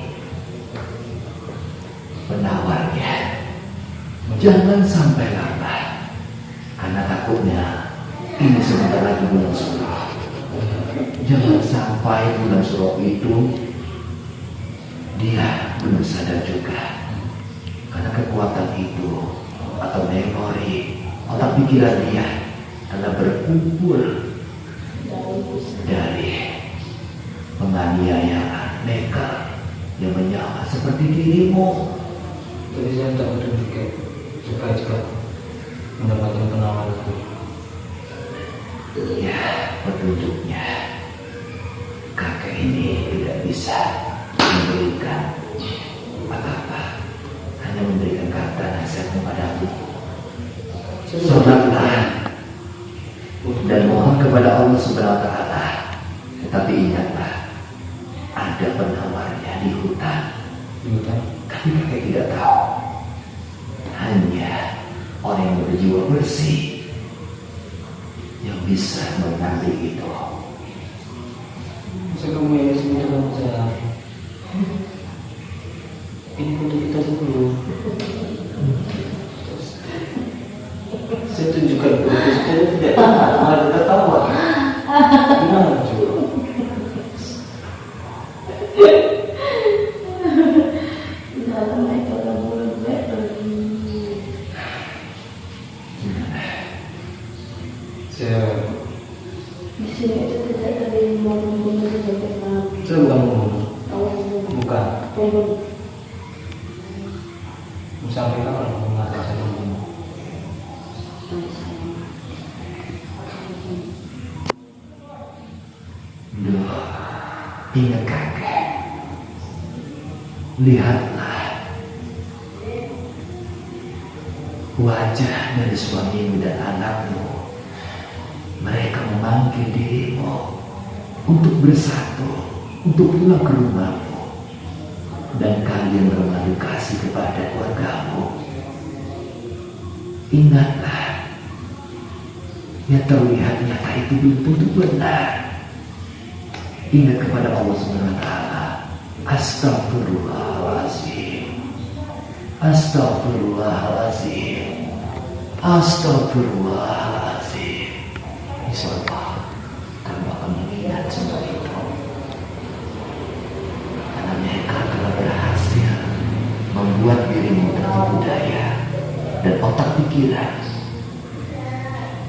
penawarnya. Jangan sampai lambat, karena takutnya ini sebentar lagi bulan Suro. Jangan sampai bulan Suro itu dia belum sadar juga, karena kekuatan itu atau memori otak pikiran dia adalah berkumpul dari penganiayaan nekat yang menyala seperti dirimu. Jadi saya minta petunjuk supaya cepat mendapatkan penawaran itu. Ya, petunjuknya kakek ini tidak bisa memberikan apa-apa, hanya memberikan kata nasihat kepadamu. Sholatlah dan mohon kepada Allah Subhanahu wa Ta'ala. Tetapi ingatlah, ada penawarnya di hutan. Tapi kakek tidak tahu. Hanya orang yang berjiwa bersih yang bisa mengambil itu. Saya kamu ya semua dalam saya. Ini untuk kita dulu. Saya tunjukkan untuk saya tidak tahu, malah tidak tahu. Gimana coba? Di sini itu tidak ada yang mau membunuh sampai malam. Saya bukan membunuh. Bukan. Sampai kapan kamu mengatakan saya membunuh? Duh, ingat kakek. Lihatlah wajah dari suamimu dan anakmu. Mereka memanggil dirimu untuk bersatu, untuk pulang ke rumahmu, dan kalian bermadu kasih kepada keluargamu. Ingatlah, yang terlihat nyata itu belum tentu benar. Ingat kepada Allah Subhanahu wa Ta'ala. Astagfirullahaladzim, Astagfirullahaladzim, Astagfirullahaladzim. Insyaallah kamu akan mengingat semua itu, karena mereka telah berhasil membuat dirimu tertipu daya dan otak pikiran,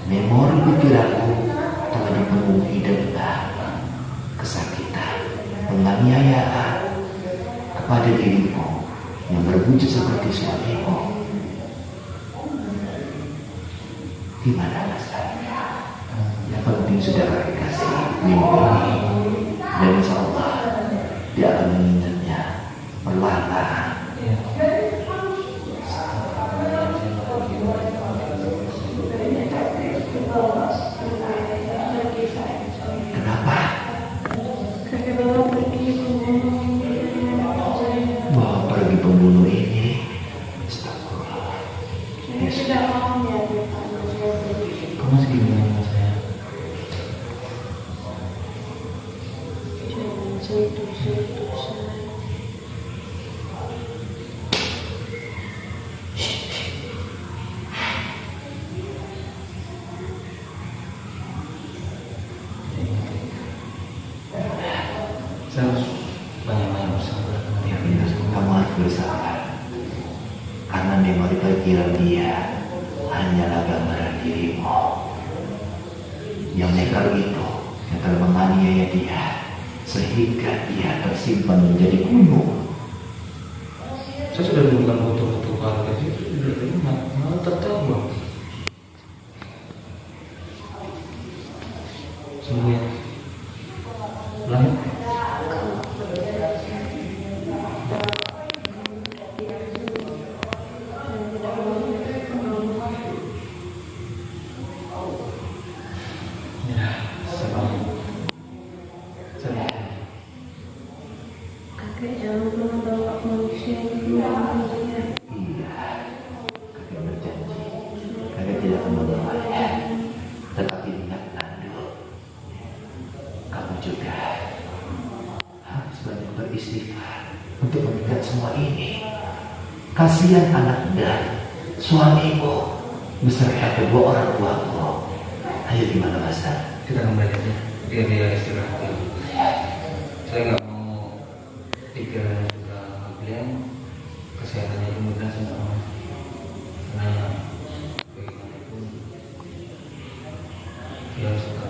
memori pikiranmu telah dipenuhi dengan kesakitan, penganiayaan kepada dirimu yang berwujud seperti suamimu. Gimana rasanya? Yang penting sudah kakek kasih mimpi ini, dan insya Allah dia akan mengingatnya perlahan-lahan. Kenapa? Bawa pergi pembunuh ini. Astagfirullah. Ya sudah. Kamu segini sama saya. Saya harus banyak-banyak bersabar. Ya benar, kamu harus bersabar. Karena memori pikiran dia hanyalah gambaran dirimu. Yang nekal itu yang telah menganiaya dia, sehingga dia tersimpan menjadi gunung. Saya sudah menemukan foto-foto keluarga itu tidak terima, malah tertawa. Semua ya. Ulang. Ya, sabar. Sabar. Kakek jangan pernah bawa manusia yang dunia. Iya, kakek berjanji, kakek tidak akan membawanya. Tetapi ingat Nando, kamu juga beristighfar untuk mengingat semua ini. Kasihan anak dan suamimu beserta kedua orang tuamu. Ayo gimana Mas? Kita kembali aja. Dia istirahat dulu. Saya nggak mau pikiran juga beliau kesehatannya itu mudah sama karena bagaimanapun dia suka.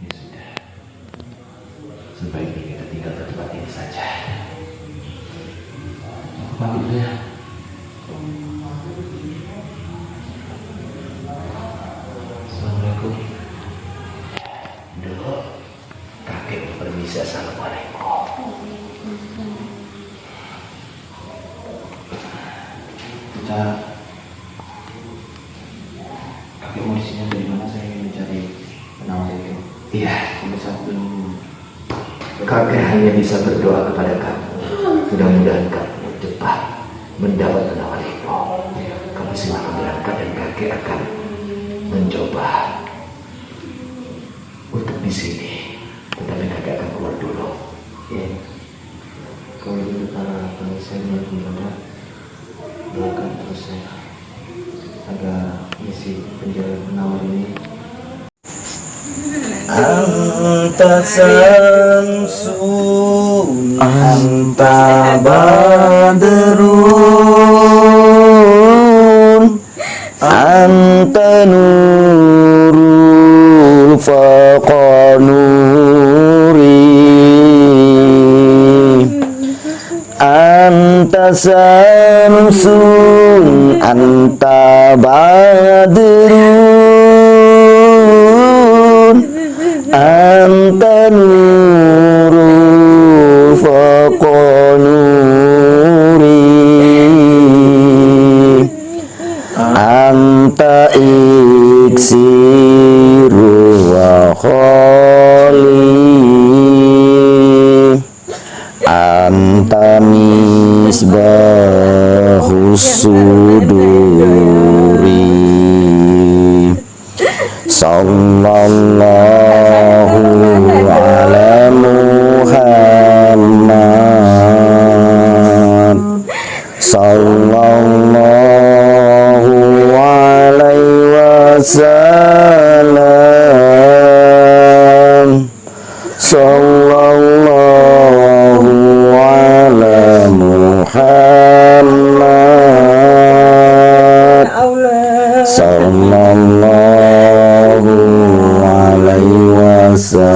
Ya sudah, sebaiknya kita tinggal di tempat ini saja. Aku pamit dulu ya. Assalamualaikum. Dulu kakek permisi. Assalamualaikum. Kita kakek mau disini dari mana? Saya ingin mencari penawar itu. Iya, Sampai saat belum. kakek hanya bisa berdoa kepada kamu. Mudah-mudahan kamu cepat mendapat penawar itu. Kamu silakan berangkat dan kakek akan mencoba untuk di sini. Tetapi kakek akan keluar dulu. Ya. Kalau gitu kalau saya mencoba doakan terus saya agar isi penjara penawar ini. Anta samsun, anta badrun, anta nurul faqa nuri, anta samsun, anta badrun, anta nurul faqa nuri, anta iksiru wa khali, anta misbahus suduri. Sallallahu ala Muhammad, sallallahu alaihi wasallam, sallallahu ala Muhammad, sallallahu alaihi wasallam.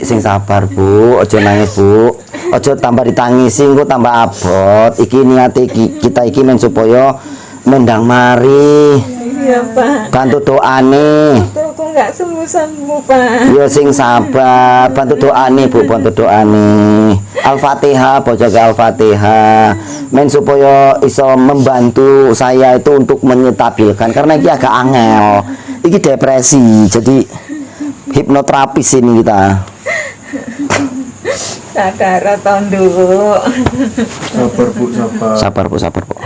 Sing sabar Bu, ojo nangis Bu, ojo tambah ditangisi engko tambah abot. Iki niate kita iki men supaya mendang mari. Iya Pak. Bantu doane. Aku nggak sembuh-sembuh Pak. Ya sing sabar, bantu doane Bu, bantu doane. Al-Fatihah, baca Al-Fatihah. Men supaya iso membantu saya itu untuk menyetabilkan karena iki agak angel. Iki depresi. Jadi hipnoterapis ini kita. Sadar tahun dulu. Sabar Bu, sabar. Sabar Bu, sabar Bu.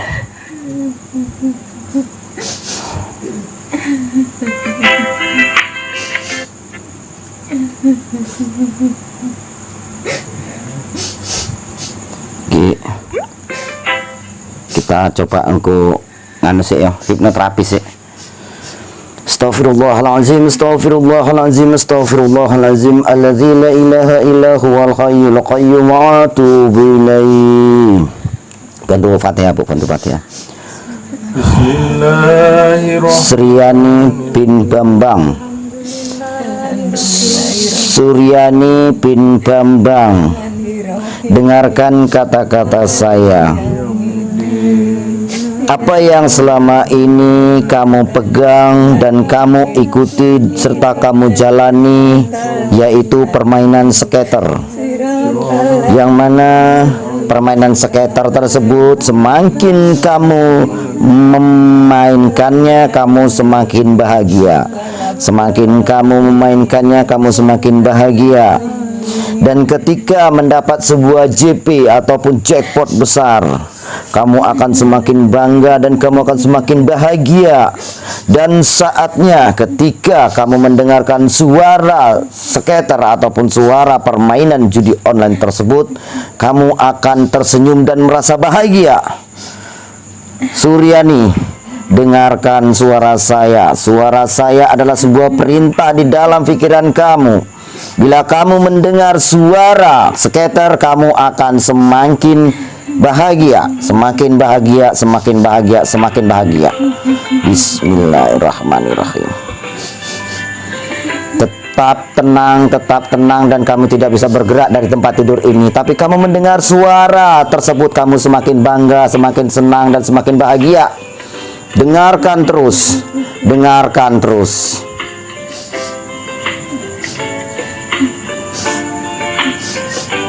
Oke. Kita coba engko nganu sih ya, hipnoterapis sih. Astaghfirullahaladzim, astaghfirullahaladzim, astaghfirullahaladzim, alladzi la ilaha illa huwal hayyul qayyum wa atubu ilaih. Bantu Fatihah Bu, bantu Fatihah. Bismillahirrahmanirrahim. Suryani bin Bambang, Suryani bin Bambang, dengarkan kata-kata saya. Apa yang selama ini kamu pegang dan kamu ikuti serta kamu jalani, yaitu permainan skater, yang mana permainan skater tersebut semakin kamu memainkannya, kamu semakin bahagia. Semakin kamu memainkannya, kamu semakin bahagia. Dan ketika mendapat sebuah JP ataupun jackpot besar, kamu akan semakin bangga dan kamu akan semakin bahagia. Dan saatnya ketika kamu mendengarkan suara skater ataupun suara permainan judi online tersebut, kamu akan tersenyum dan merasa bahagia. Suryani, dengarkan suara saya. Suara saya adalah sebuah perintah di dalam pikiran kamu. Bila kamu mendengar suara skater, kamu akan semakin bahagia, semakin bahagia, semakin bahagia, semakin bahagia. Bismillahirrahmanirrahim. Tetap tenang dan kamu tidak bisa bergerak dari tempat tidur ini. Tapi kamu mendengar suara tersebut, kamu semakin bangga, semakin senang dan semakin bahagia. Dengarkan terus, dengarkan terus.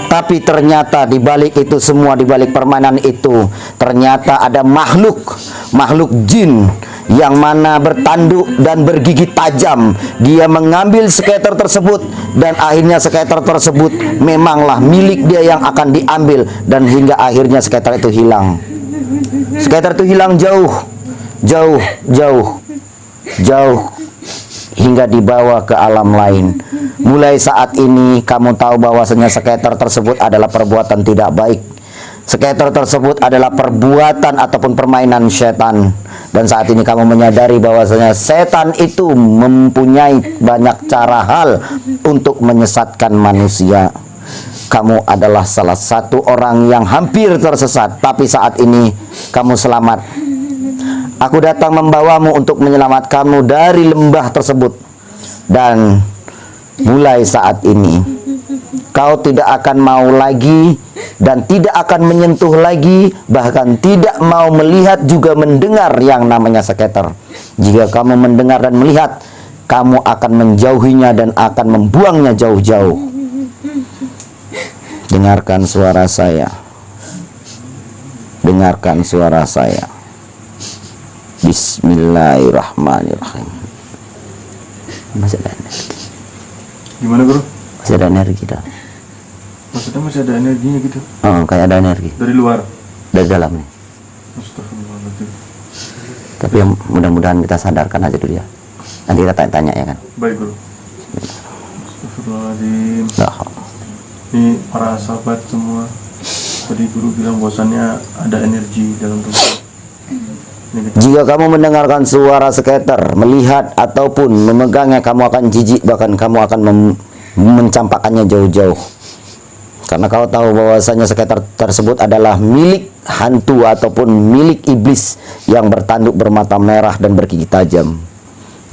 Tapi ternyata di balik itu semua, di balik permainan itu, ternyata ada makhluk jin yang mana bertanduk dan bergigi tajam. Dia mengambil skater tersebut dan akhirnya skater tersebut memanglah milik dia yang akan diambil, dan hingga akhirnya skater itu hilang. Skater itu hilang jauh hingga dibawa ke alam lain. Mulai saat ini kamu tahu bahwasanya skater tersebut adalah perbuatan tidak baik. Skater tersebut adalah perbuatan ataupun permainan setan. Dan saat ini kamu menyadari bahwasanya setan itu mempunyai banyak cara hal untuk menyesatkan manusia. Kamu adalah salah satu orang yang hampir tersesat, tapi saat ini kamu selamat. Aku datang membawamu untuk menyelamatkanmu dari lembah tersebut. Dan mulai saat ini kau tidak akan mau lagi dan tidak akan menyentuh lagi, bahkan tidak mau melihat juga mendengar yang namanya skater. Jika kamu mendengar dan melihat, kamu akan menjauhinya dan akan membuangnya jauh-jauh. Dengarkan suara saya. Dengarkan suara saya. Bismillahirrahmanirrahim. Masih ada energi. Gimana bro? Masih ada energi dah. Maksudnya masih ada energinya gitu? Oh, kayak ada energi. Dari luar? Dari dalam nih. Astagfirullahaladzim. Tapi yang mudah-mudahan kita sadarkan aja dulu ya. Nanti kita tanya-tanya ya kan. Baik bro. Astagfirullahaladzim. Ini para sahabat semua. Tadi guru bilang bahwasannya ada energi dalam tubuh. Jika kamu mendengarkan suara skater, melihat ataupun memegangnya, kamu akan jijik, bahkan kamu akan mencampakkannya jauh-jauh. Karena kau tahu bahwasanya skater tersebut adalah milik hantu ataupun milik iblis yang bertanduk bermata merah dan bergigi tajam.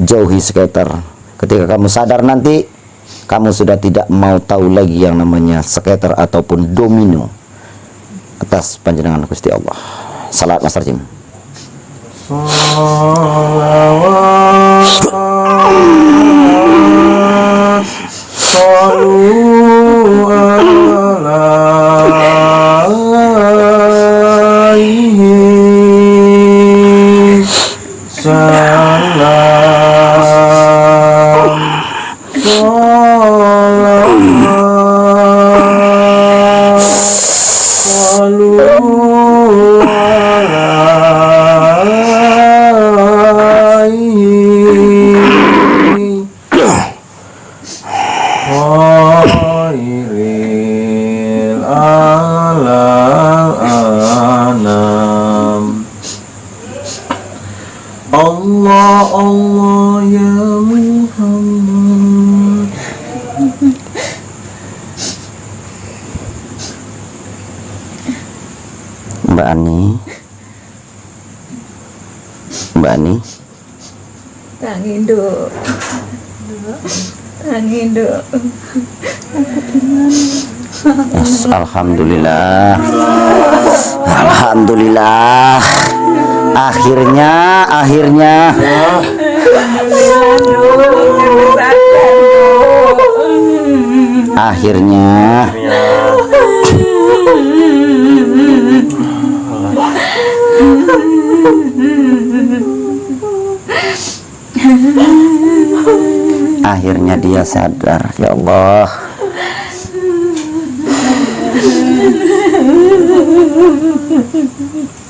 Jauhi skater. Ketika kamu sadar nanti, kamu sudah tidak mau tahu lagi yang namanya skater ataupun domino. Atas panjenengan Gusti Allah. Salat Mas Tarjim. Allah Allah ya Muhammad. Mbak Ani, Tangi dok, tangi dok. yes, alhamdulillah, alhamdulillah. Akhirnya akhirnya dia sadar. Ya Allah,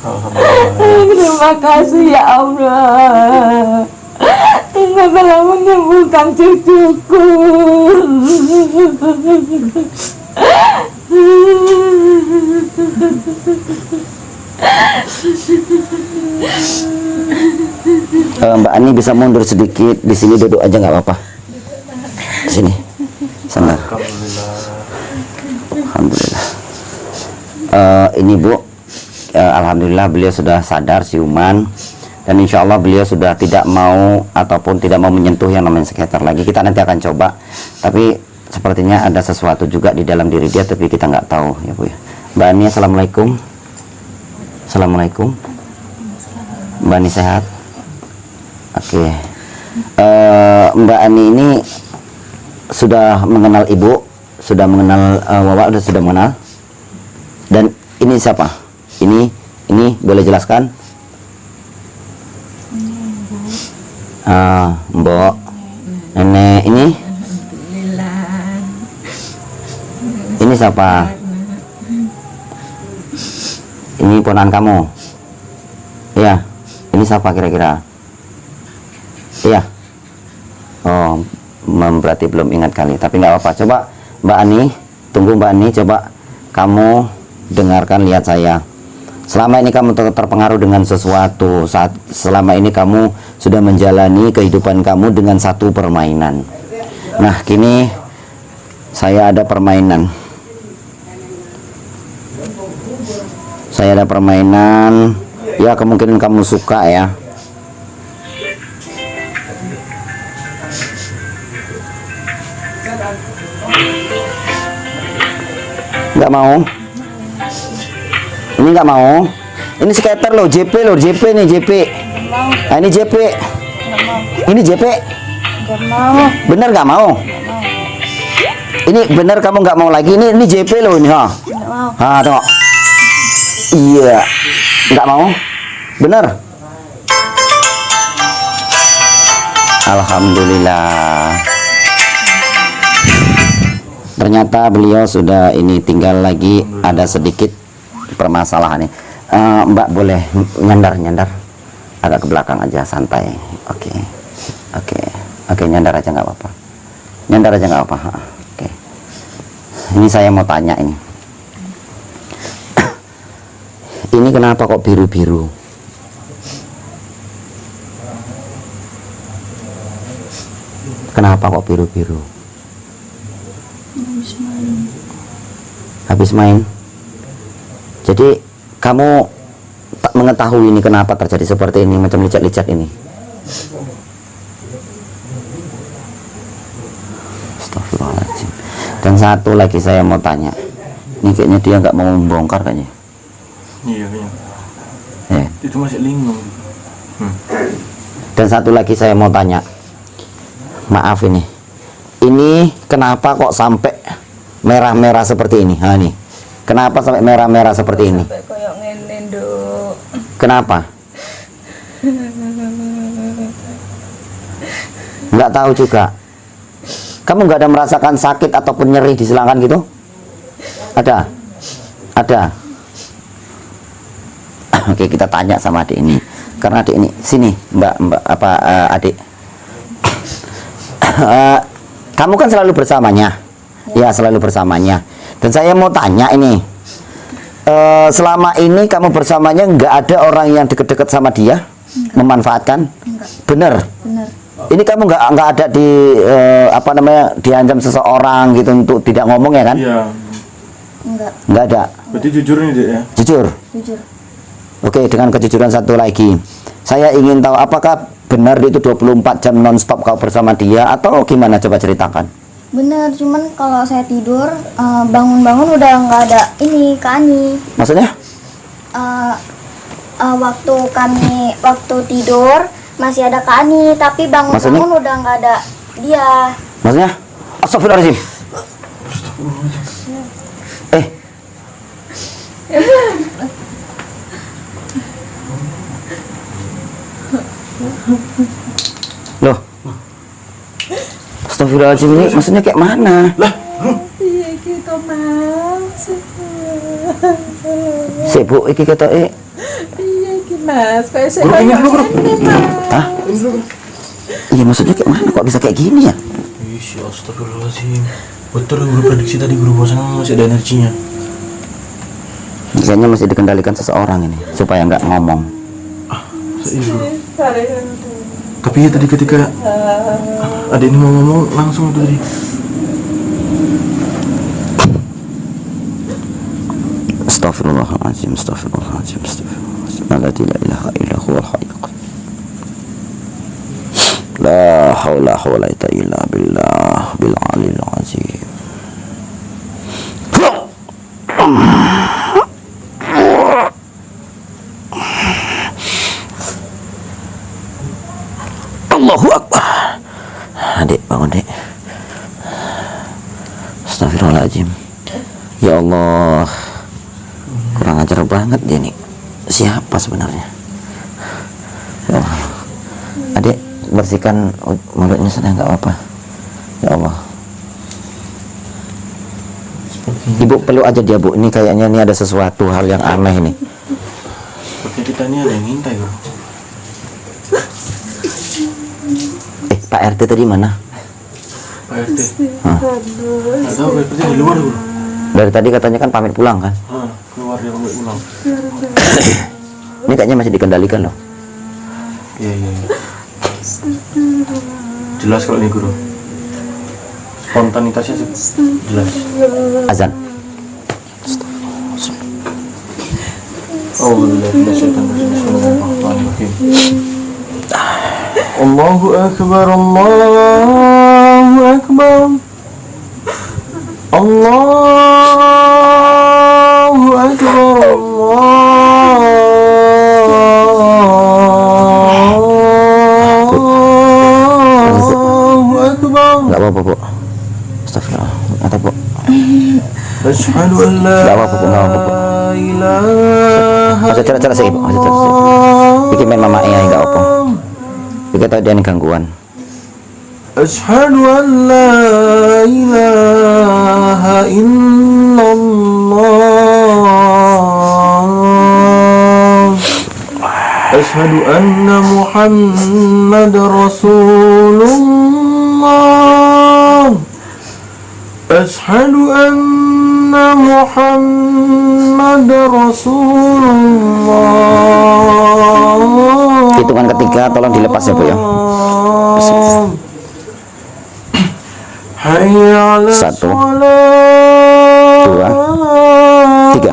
Terima kasih ya Allah. Engkau telah menyembuhkan cucuku. Mbak Ani bisa mundur sedikit di sini, duduk aja nggak apa-apa. Sini, sana. Alhamdulillah. Ini Bu, alhamdulillah beliau sudah sadar siuman, dan insya Allah beliau sudah tidak mau ataupun tidak mau menyentuh yang namanya skater lagi. Kita nanti akan coba, tapi sepertinya ada sesuatu juga di dalam diri dia, tapi kita nggak tahu ya Bu ya. Mbak Ani, assalamualaikum. Assalamualaikum. Mbak Ani sehat? Oke. Mbak Ani ini sudah mengenal Ibu, sudah mengenal Wawa, sudah mengenal. Dan ini siapa? Ini boleh jelaskan? Mbok, nenek ini? Ini siapa? Ini ponakan kamu? Iya. Ini siapa kira-kira? Iya. Oh, berarti belum ingat kali. Tapi nggak apa-apa. Coba Mbak Ani, tunggu Mbak Ani. Coba kamu dengarkan, lihat saya. Selama ini kamu terpengaruh dengan sesuatu. Selama ini kamu sudah menjalani kehidupan kamu dengan satu permainan. Nah, kini saya ada permainan. Saya ada permainan. Ya, kemungkinan kamu suka ya. Nggak mau? Ini nggak mau? Ini skater loh, JP loh, JP nih, JP. Nah, ini JP. Ini JP. Bener nggak mau? Ini bener kamu nggak mau lagi? Ini JP loh ini, ha? Ah, tengok. Iya, nggak mau? Bener? Alhamdulillah. Ternyata beliau sudah ini, tinggal lagi ada sedikit permasalahan nih. Mbak boleh nyandar agak ke belakang aja, santai. Oke, nyandar aja nggak apa-apa. Nyandar aja nggak apa-apa. Oke. Ini saya mau tanya ini. Ini kenapa kok biru-biru? Kenapa kok biru-biru? Habis main. Jadi kamu tak mengetahui ini kenapa terjadi seperti ini, macam licet-licet ini. Astagfirullahaladzim. Dan satu lagi saya mau tanya. Ini kayaknya dia nggak mau membongkar kayaknya. Iya. Itu masih linglung. Dan satu lagi saya mau tanya. Maaf ini. Ini kenapa kok sampai merah-merah seperti ini? Ha, nih. Kenapa sampai merah-merah seperti ini? Kenapa? Nggak tahu juga. Kamu nggak ada merasakan sakit ataupun nyeri di selangkang gitu? Ada? Oke, kita tanya sama adik ini. Karena adik ini, sini mbak adik. Kamu kan selalu bersamanya. Ya, selalu bersamanya. Dan saya mau tanya ini, selama ini kamu bersamanya nggak ada orang yang deket-deket sama dia? Enggak. Memanfaatkan? Enggak. Bener? Bener. Ini kamu nggak ada di diancam seseorang gitu untuk tidak ngomong ya kan? Iya. Nggak ada. Berarti jujur nih Dek ya? Jujur. Oke, dengan kejujuran satu lagi, saya ingin tahu apakah benar itu 24 jam nonstop kau bersama dia atau gimana, coba ceritakan. Bener, cuman kalau saya tidur bangun-bangun udah nggak ada ini Kak Ani. Maksudnya? Waktu tidur masih ada Kak Ani, tapi bangun-bangun udah nggak ada dia. Maksudnya? Astagfirullahaladzim. Loh, astagfirullahaladzim, ini maksudnya kayak mana? Lah, iya kita mau sibuk iki kata Iya Mas, kayak saya Bro, ingat dulu, bro. Hah? Iya maksudnya kayak mana kok bisa kayak gini ya? Ih, astagfirullahaladzim. Betul guru prediksi tadi guru bahwasanya masih ada energinya. Kayaknya masih dikendalikan seseorang ini supaya nggak ngomong. Iya, guru. Tapi ya tadi ketika ada ini mau ngomong langsung itu tadi. Astagfirullahaladzim, astagfirullahaladzim, astagfirullahaladzim. La ilaha illa huwal hayyul qayyum. La haula wala quwwata illa billah bil aliyil azim. Allahu Akbar. Adik, bangun dek. Astagfirullahaladzim. Ya Allah, kurang ajar banget dia nih. Siapa sebenarnya? Ya Allah. Adik, bersihkan mulutnya sudah nggak apa-apa. Ya Allah. Ibu peluk aja dia, Bu. Ini kayaknya ini ada sesuatu hal yang aneh ini. Seperti kita ini ada yang ngintai, bro. Pak RT tadi mana? Pak RT. Nggak tahu, Pak RT di luar, bro. Dari tadi katanya kan pamit pulang kan? Keluar dia pamit pulang. Ini kayaknya masih dikendalikan loh. Iya. Jelas kalau ini guru. Spontanitasnya jelas. Azan. Allahu Akbar, Allahu Akbar, Allahu Akbar, Allahu Akbar. Gak apa-apa, Bu. Astagfirullah. Gak apa-apa, Bu. Asyhadu an la ilaha Masih cara-cara sih, Bu. Masih cara sih. Bikin main mama ya, gak apa. Bikin tau dia ini gangguan. Asyhadu an la ilaha illallah. Asyhadu anna Muhammad Rasulullah. Asyhadu anna Muhammad Rasulullah. Hitungan ketiga tolong dilepas ya, Bu ya. Satu, dua, tiga.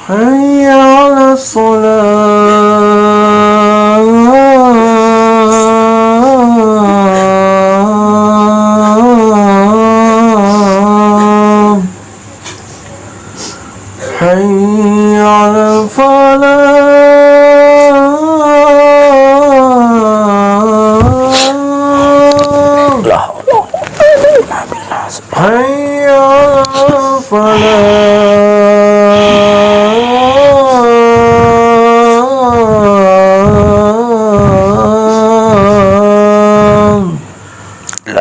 Hayya 'ala shalah. Hayya 'ala falah. Hayya 'ala falah.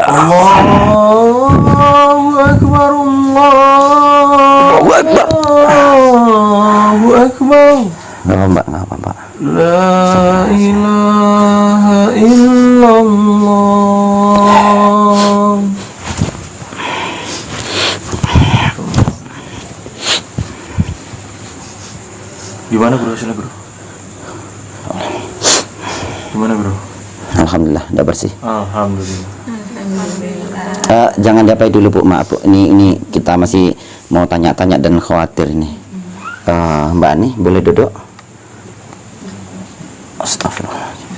Allahu Akbar, Allahu Akbar. Allahu Akbar. Gak apa, Mbak. Gak apa, Mbak. La ilaha illallah. Gimana bro hasilnya bro? Gimana bro? Alhamdulillah, udah bersih. Alhamdulillah. Jangan diapai dulu, Bu. Maaf, Bu. Ini kita masih mau tanya-tanya dan khawatir ini. Mbak Ani, boleh duduk? Astagfirullahaladzim.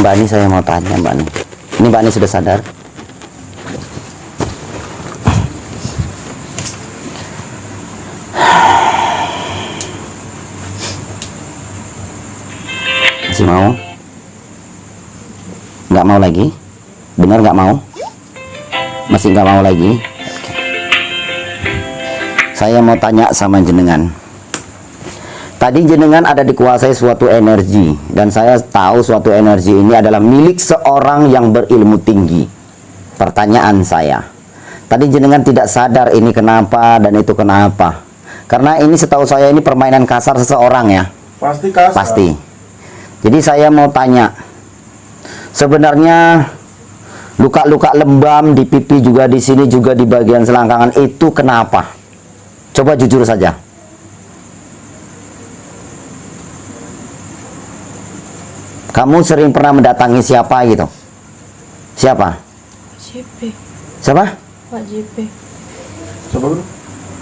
Mbak Ani, saya mau tanya, Mbak Ani. Ini Mbak Ani sudah sadar? Masih mau? Nggak mau lagi? Benar nggak mau? Masih nggak mau lagi? Oke. Saya mau tanya sama jenengan. Tadi jenengan ada dikuasai suatu energi, dan saya tahu suatu energi ini adalah milik seorang yang berilmu tinggi. Pertanyaan saya, Tadi jenengan tidak sadar ini kenapa dan itu kenapa. Karena ini setahu saya ini permainan kasar seseorang ya. Pasti kasar. Pasti. Jadi saya mau tanya, sebenarnya luka-luka lebam di pipi juga, di sini juga, di bagian selangkangan itu kenapa? Coba jujur saja. Kamu sering pernah mendatangi siapa gitu? Siapa? JP. Siapa? Pak JP. Siapa bro?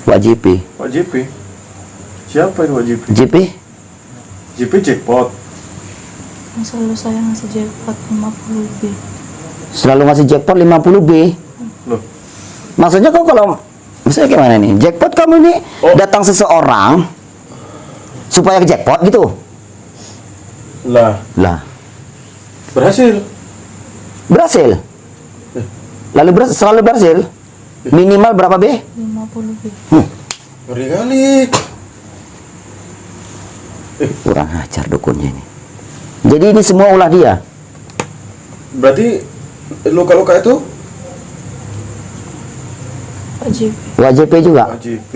Pak JP. Pak JP. Siapa itu Pak JP? JP? JP jackpot. Yang selalu saya ngasih jackpot 50B. Selalu ngasih jackpot 50B. Loh, Maksudnya kok kalau maksudnya gimana nih? Jackpot kamu ini datang seseorang supaya ke jackpot gitu. lah Lah, berhasil. berhasil. Lalu selalu berhasil. Minimal berapa B? 50B. Ngeri kali. Kurang ajar dukunnya ini. Jadi ini semua ulah dia. Berarti luka-luka itu Pak JP. Pak JP juga. Pak JP.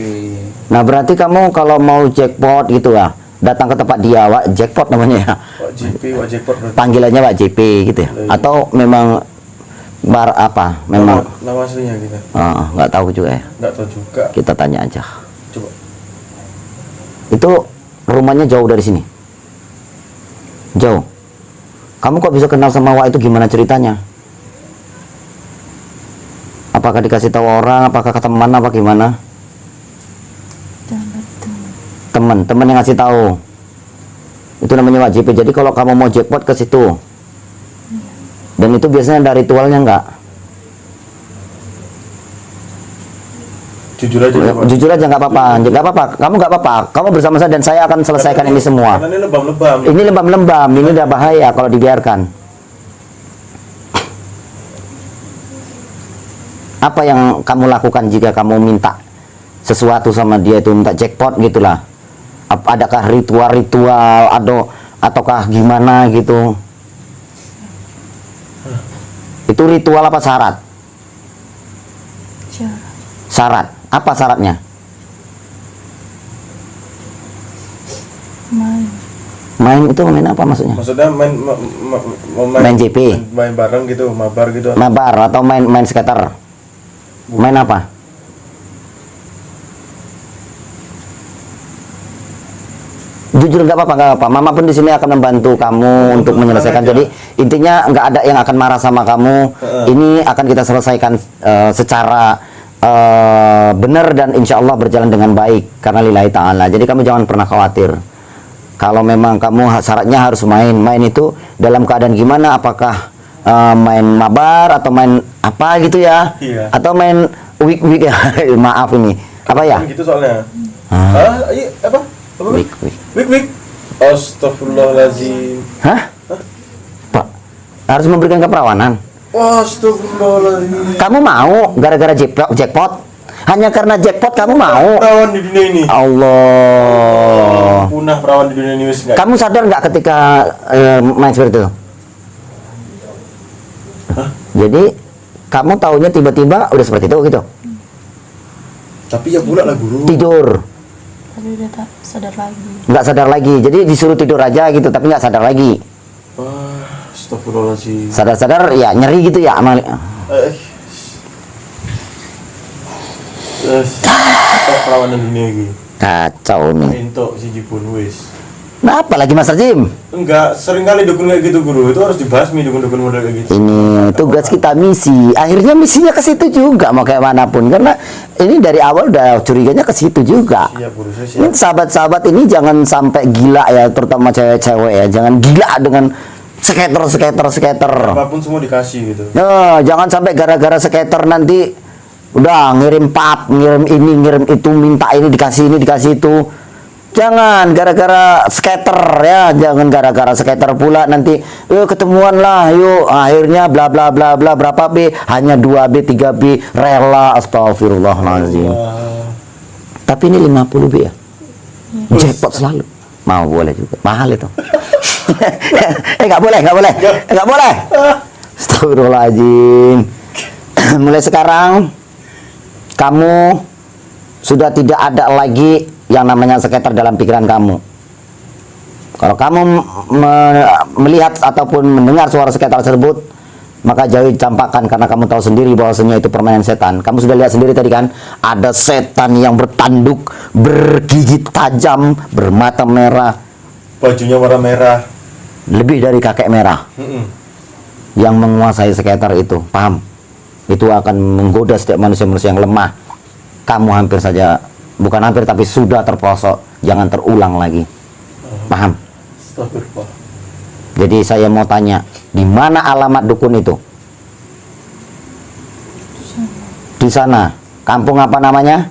Nah berarti kamu kalau mau jackpot gitu ya, datang ke tempat dia, Wak jackpot namanya ya. Pak JP, Pak jackpot berarti. Panggilannya Pak JP gitu ya. Atau memang bar apa? Memang Nama aslinya kita. nggak tahu juga ya. Nggak tahu juga. Kita tanya aja. Coba. Itu rumahnya jauh dari sini. Jauh. Kamu kok bisa kenal sama Wak itu gimana ceritanya? Apakah dikasih tahu orang, apakah ke teman, apa gimana? Teman yang ngasih tahu. Itu namanya Wak JP. Jadi kalau kamu mau jackpot ke situ. Dan itu biasanya ada ritualnya enggak? Jujur aja. Pak. Jujur aja nggak apa-apa, nggak apa-apa. Kamu nggak apa-apa. Kamu bersama saya dan saya akan selesaikan ini semua. Karena ini lebam-lebam. Ini lebam-lebam, ini udah bahaya kalau dibiarkan. Apa yang kamu lakukan jika kamu minta sesuatu sama dia itu, minta jackpot gitulah? Adakah ritual-ritual ataukah gimana gitu? Itu ritual apa syarat? Syarat. Apa syaratnya? Main itu main apa maksudnya? Maksudnya main JP. Main bareng gitu, mabar gitu. Mabar atau main skater? Main apa? Jujur nggak apa-apa, nggak apa. Mama pun di sini akan membantu kamu untuk menyelesaikan. Jadi intinya nggak ada yang akan marah sama kamu. Ini akan kita selesaikan secara benar dan insya Allah berjalan dengan baik karena lillahi ta'ala. Jadi kamu jangan pernah khawatir. Kalau memang kamu syaratnya harus main itu dalam keadaan gimana? Apakah main mabar atau main apa gitu ya? Iya. Atau main wik ya? Maaf ini apa ya? Gitu soalnya. Iya apa? Wik. Astagfirullahaladzim. Hah? Pak, harus memberikan keperawanan. Astagfirullahaladzim. Kamu mau gara-gara jackpot? Hanya karena jackpot kamu mau? Perawan di dunia ini. Allah. Punah perawan di dunia ini wis nggak? Kamu sadar nggak ketika main seperti itu? Jadi kamu taunya tiba-tiba udah seperti itu gitu? Tapi ya pula lah guru. Tidur. Tapi udah tak sadar lagi. Nggak sadar lagi. Jadi disuruh tidur aja gitu, tapi nggak sadar lagi. Astagfirullahaladzim. Sadar-sadar ya nyeri gitu ya amal. Perawan di dunia ini. Kacau nih. Entok si Jipun wis. Nah, apa lagi Mas Jim? Enggak, sering kali dukun kayak gitu guru. Itu harus dibasmi dukun-dukun model kayak gitu. Ini tugas kita misi. Akhirnya misinya ke situ juga mau kayak manapun karena ini dari awal udah curiganya ke situ juga. Siap guru, saya Ini siap. sahabat-sahabat ini jangan sampai gila ya, terutama cewek-cewek ya. Jangan gila dengan skater. Apapun semua dikasih gitu. Nah, jangan sampai gara-gara skater nanti udah ngirim pap, ngirim ini, ngirim itu, minta ini dikasih itu. Jangan gara-gara skater ya, jangan gara-gara skater pula nanti yuk ketemuan lah, yuk akhirnya bla bla bla bla berapa B, hanya 2B 3B rela, astagfirullahaladzim. Tapi ini 50B ya, jackpot selalu. Mau boleh juga, mahal itu. nggak boleh. Astagfirullahaladzim. Mulai sekarang kamu sudah tidak ada lagi yang namanya skater dalam pikiran kamu. Kalau kamu melihat ataupun mendengar suara skater tersebut, maka jauhi campakan, karena kamu tahu sendiri bahwasanya itu permainan setan. Kamu sudah lihat sendiri tadi kan, ada setan yang bertanduk, bergigit tajam, bermata merah, Bajunya warna merah. lebih dari kakek merah, yang menguasai skater itu. Paham? Itu akan menggoda setiap manusia-manusia yang lemah. Kamu hampir saja, bukan hampir tapi sudah terpelosok. Jangan terulang lagi. Paham? Astagfirullah. Jadi saya mau tanya, di mana alamat dukun itu? Di sana. Kampung apa namanya?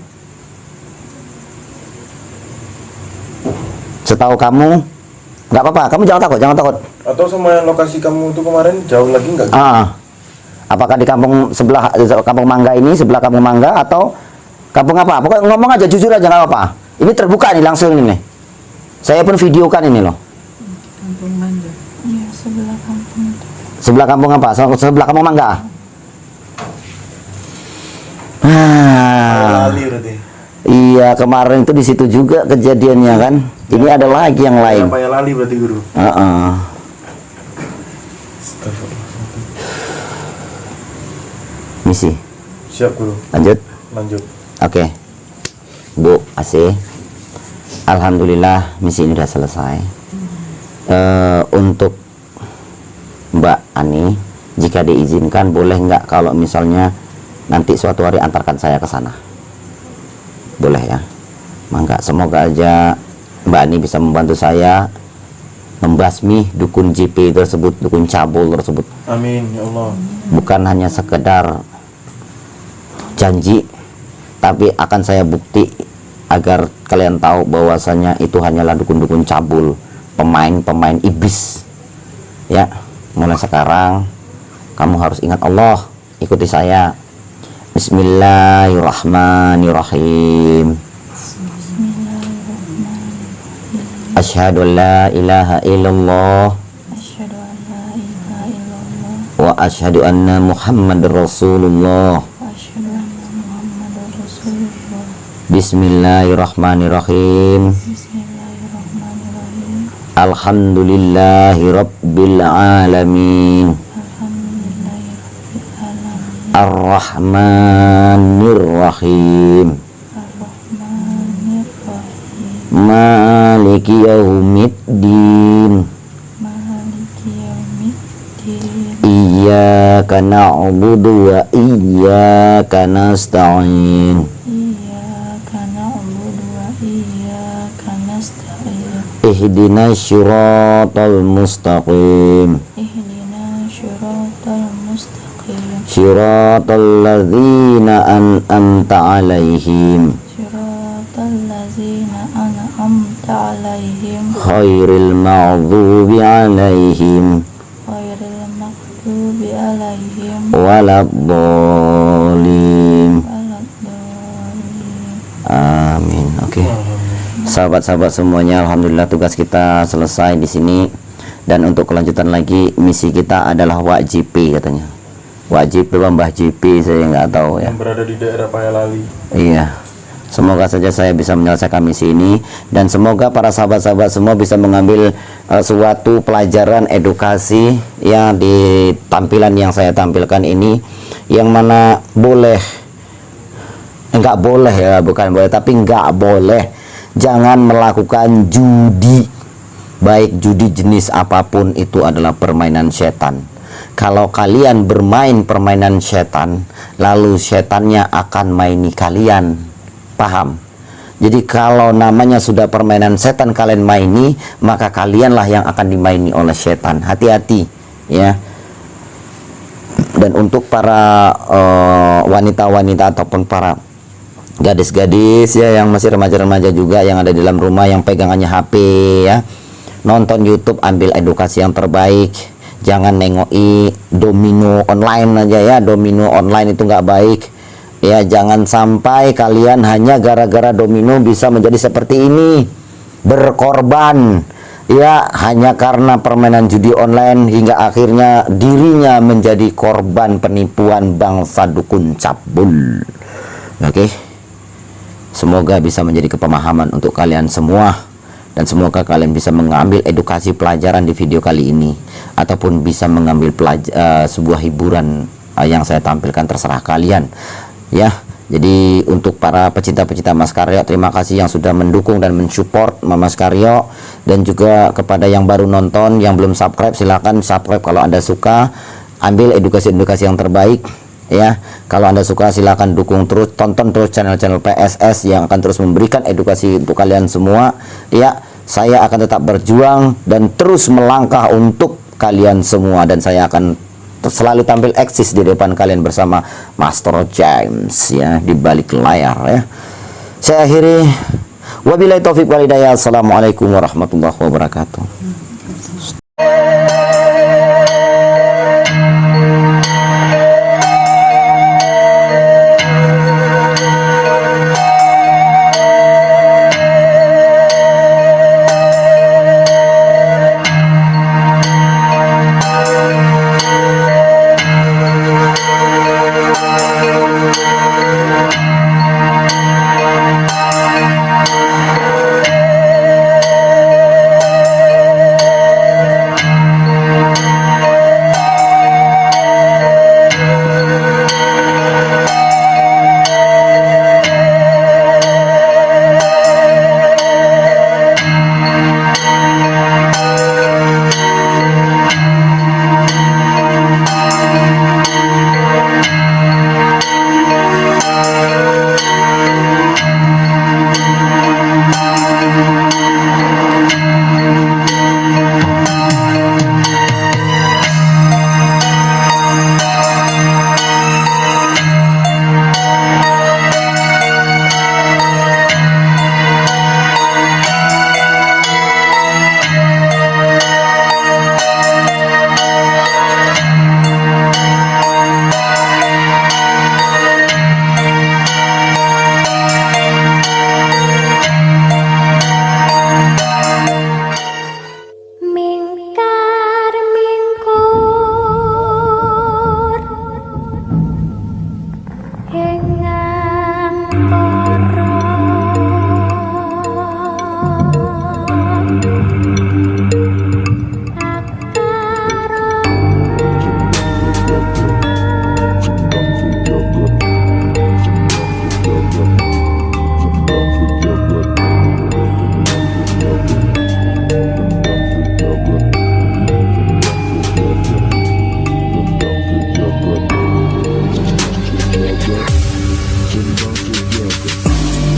Setahu kamu, nggak apa-apa. Kamu jangan takut, jangan takut. Atau sama yang lokasi kamu itu kemarin jauh lagi nggak? Apakah di kampung sebelah, kampung Mangga ini, sebelah kampung Mangga, atau kampung apa? Pokoknya ngomong aja, jujur aja, nggak apa-apa. Ini terbuka nih langsung ini nih. Saya pun videokan ini loh. Kampung Mangga. Iya, sebelah kampung itu. Sebelah kampung apa? Sebelah kampung Mangga. Lali berarti. Iya, kemarin itu di situ juga kejadiannya kan. Ini ada lagi yang lain. Apa ya lali berarti guru? Misi. Siap guru. Lanjut. Lanjut. Oke. Bu AC. Alhamdulillah misi ini sudah selesai. Untuk Mbak Ani, jika diizinkan, boleh nggak kalau misalnya nanti suatu hari antarkan saya ke sana? Boleh ya? Mangga, semoga aja Mbak Ani bisa membantu saya membasmi dukun JP tersebut, dukun cabul tersebut. Amin ya Allah. Bukan hanya sekedar janji, tapi akan saya bukti agar kalian tahu bahwasanya itu hanyalah dukun-dukun cabul, pemain-pemain iblis. Ya, mulai sekarang kamu harus ingat Allah. Ikuti saya. Bismillahirrahmanirrahim. Asyhadu an la ilaha illallah wa asyhadu anna Muhammadar Rasulullah. Bismillahirrahmanirrahim. Alhamdulillahi rabbil alamin. Ar-Rahmanir Rahim. Maliki yaumiddin. Iyyaka na'budu wa iyyaka nasta'in. Ihdinas syiratal mustaqim. Syiratal ladzina an'amta 'alaihim. Khairil maghdubi 'alaihim waladdallin. Amin. Oke. Sahabat-sahabat semuanya, alhamdulillah tugas kita selesai di sini. Dan untuk kelanjutan lagi, misi kita adalah wajib katanya. Wajib Mbah JP, saya nggak tahu ya. Yang berada di daerah Payalali. Iya. Semoga saja saya bisa menyelesaikan misi ini, dan semoga para sahabat-sahabat semua bisa mengambil suatu pelajaran edukasi ya di tampilan yang saya tampilkan ini, yang mana boleh, enggak boleh ya, bukan boleh tapi enggak boleh, jangan melakukan judi, baik judi jenis apapun, itu adalah permainan setan. Kalau kalian bermain permainan setan, lalu setannya akan maini kalian. Paham? Jadi kalau namanya sudah permainan setan kalian maini, maka kalianlah yang akan dimaini oleh setan. Hati-hati ya. Dan untuk para wanita-wanita ataupun para gadis-gadis ya yang masih remaja-remaja juga yang ada di dalam rumah, yang pegangannya HP ya, nonton YouTube, ambil edukasi yang terbaik. Jangan nengoi domino online aja ya. Domino online itu nggak baik ya. Jangan sampai kalian hanya gara-gara domino bisa menjadi seperti ini, berkorban ya, hanya karena permainan judi online, hingga akhirnya dirinya menjadi korban penipuan bangsa dukun cabul. Oke. Semoga bisa menjadi kepemahaman untuk kalian semua, dan semoga kalian bisa mengambil edukasi pelajaran di video kali ini, ataupun bisa mengambil sebuah hiburan yang saya tampilkan, terserah kalian ya. Jadi untuk para pecinta-pecinta Mas Karyo, terima kasih yang sudah mendukung dan mensupport Mas Karyo. Dan juga kepada yang baru nonton, yang belum subscribe, silahkan subscribe kalau Anda suka. Ambil edukasi-edukasi yang terbaik ya. Kalau Anda suka, silahkan dukung terus, tonton terus channel-channel PSS yang akan terus memberikan edukasi untuk kalian semua ya. Saya akan tetap berjuang dan terus melangkah untuk kalian semua, dan saya akan selalu tampil eksis di depan kalian bersama Master James ya, di balik layar ya. Saya akhiri, wabillahi taufik wal hidayah. Assalamualaikum warahmatullahi wabarakatuh.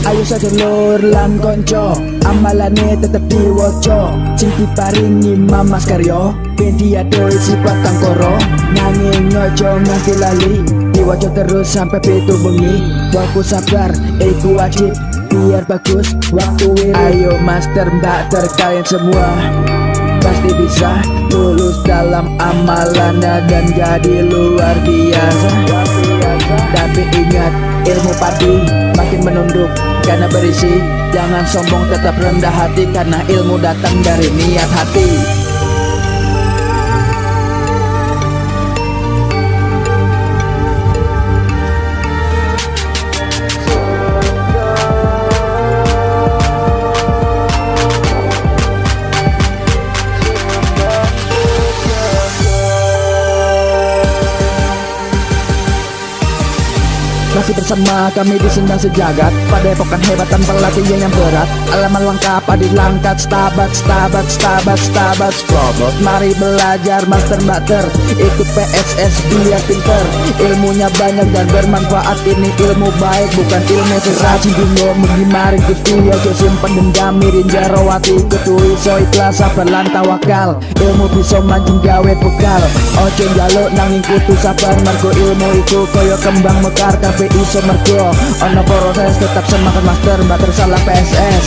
Ayo sedulur lan konco, amalane tetep diwoco. Sing diparingi Mas Karyo, ben diadoh sifat kang koro. Nanging ojo nganti lali, diwoco terus sampai pitu bengi. Waktu sabar, iku wajib, biar bagus waktu ini. Ayo master mbak kalian semua pasti bisa lulus dalam amalannya dan jadi luar biasa. Tapi ingat, ilmu padi makin menunduk karena berisi. Jangan sombong, tetap rendah hati karena ilmu datang dari niat hati. Masih bersama kami di Sendang Sejagat, pada epokan hebat tanpa latihan yang berat. Alaman lengkap adi langkat, stabat Robot. Mari belajar master mater, ikut PSS biar pinter. Ilmunya banyak dan bermanfaat, ini ilmu baik bukan ilmu sesat. Cintingo menghimarin gusti, ojo simpen dendam mirin jarawati. Ketui so ikhlas sabar lan tawakal, ilmu bisa mancing gawe bekal. Ojo njaluk nanging kudu sabar, mergo ilmu iku koyo kembang mekar. Kabeh iso mergo ono proses, tetap semangat master, mbak tersalah PSS.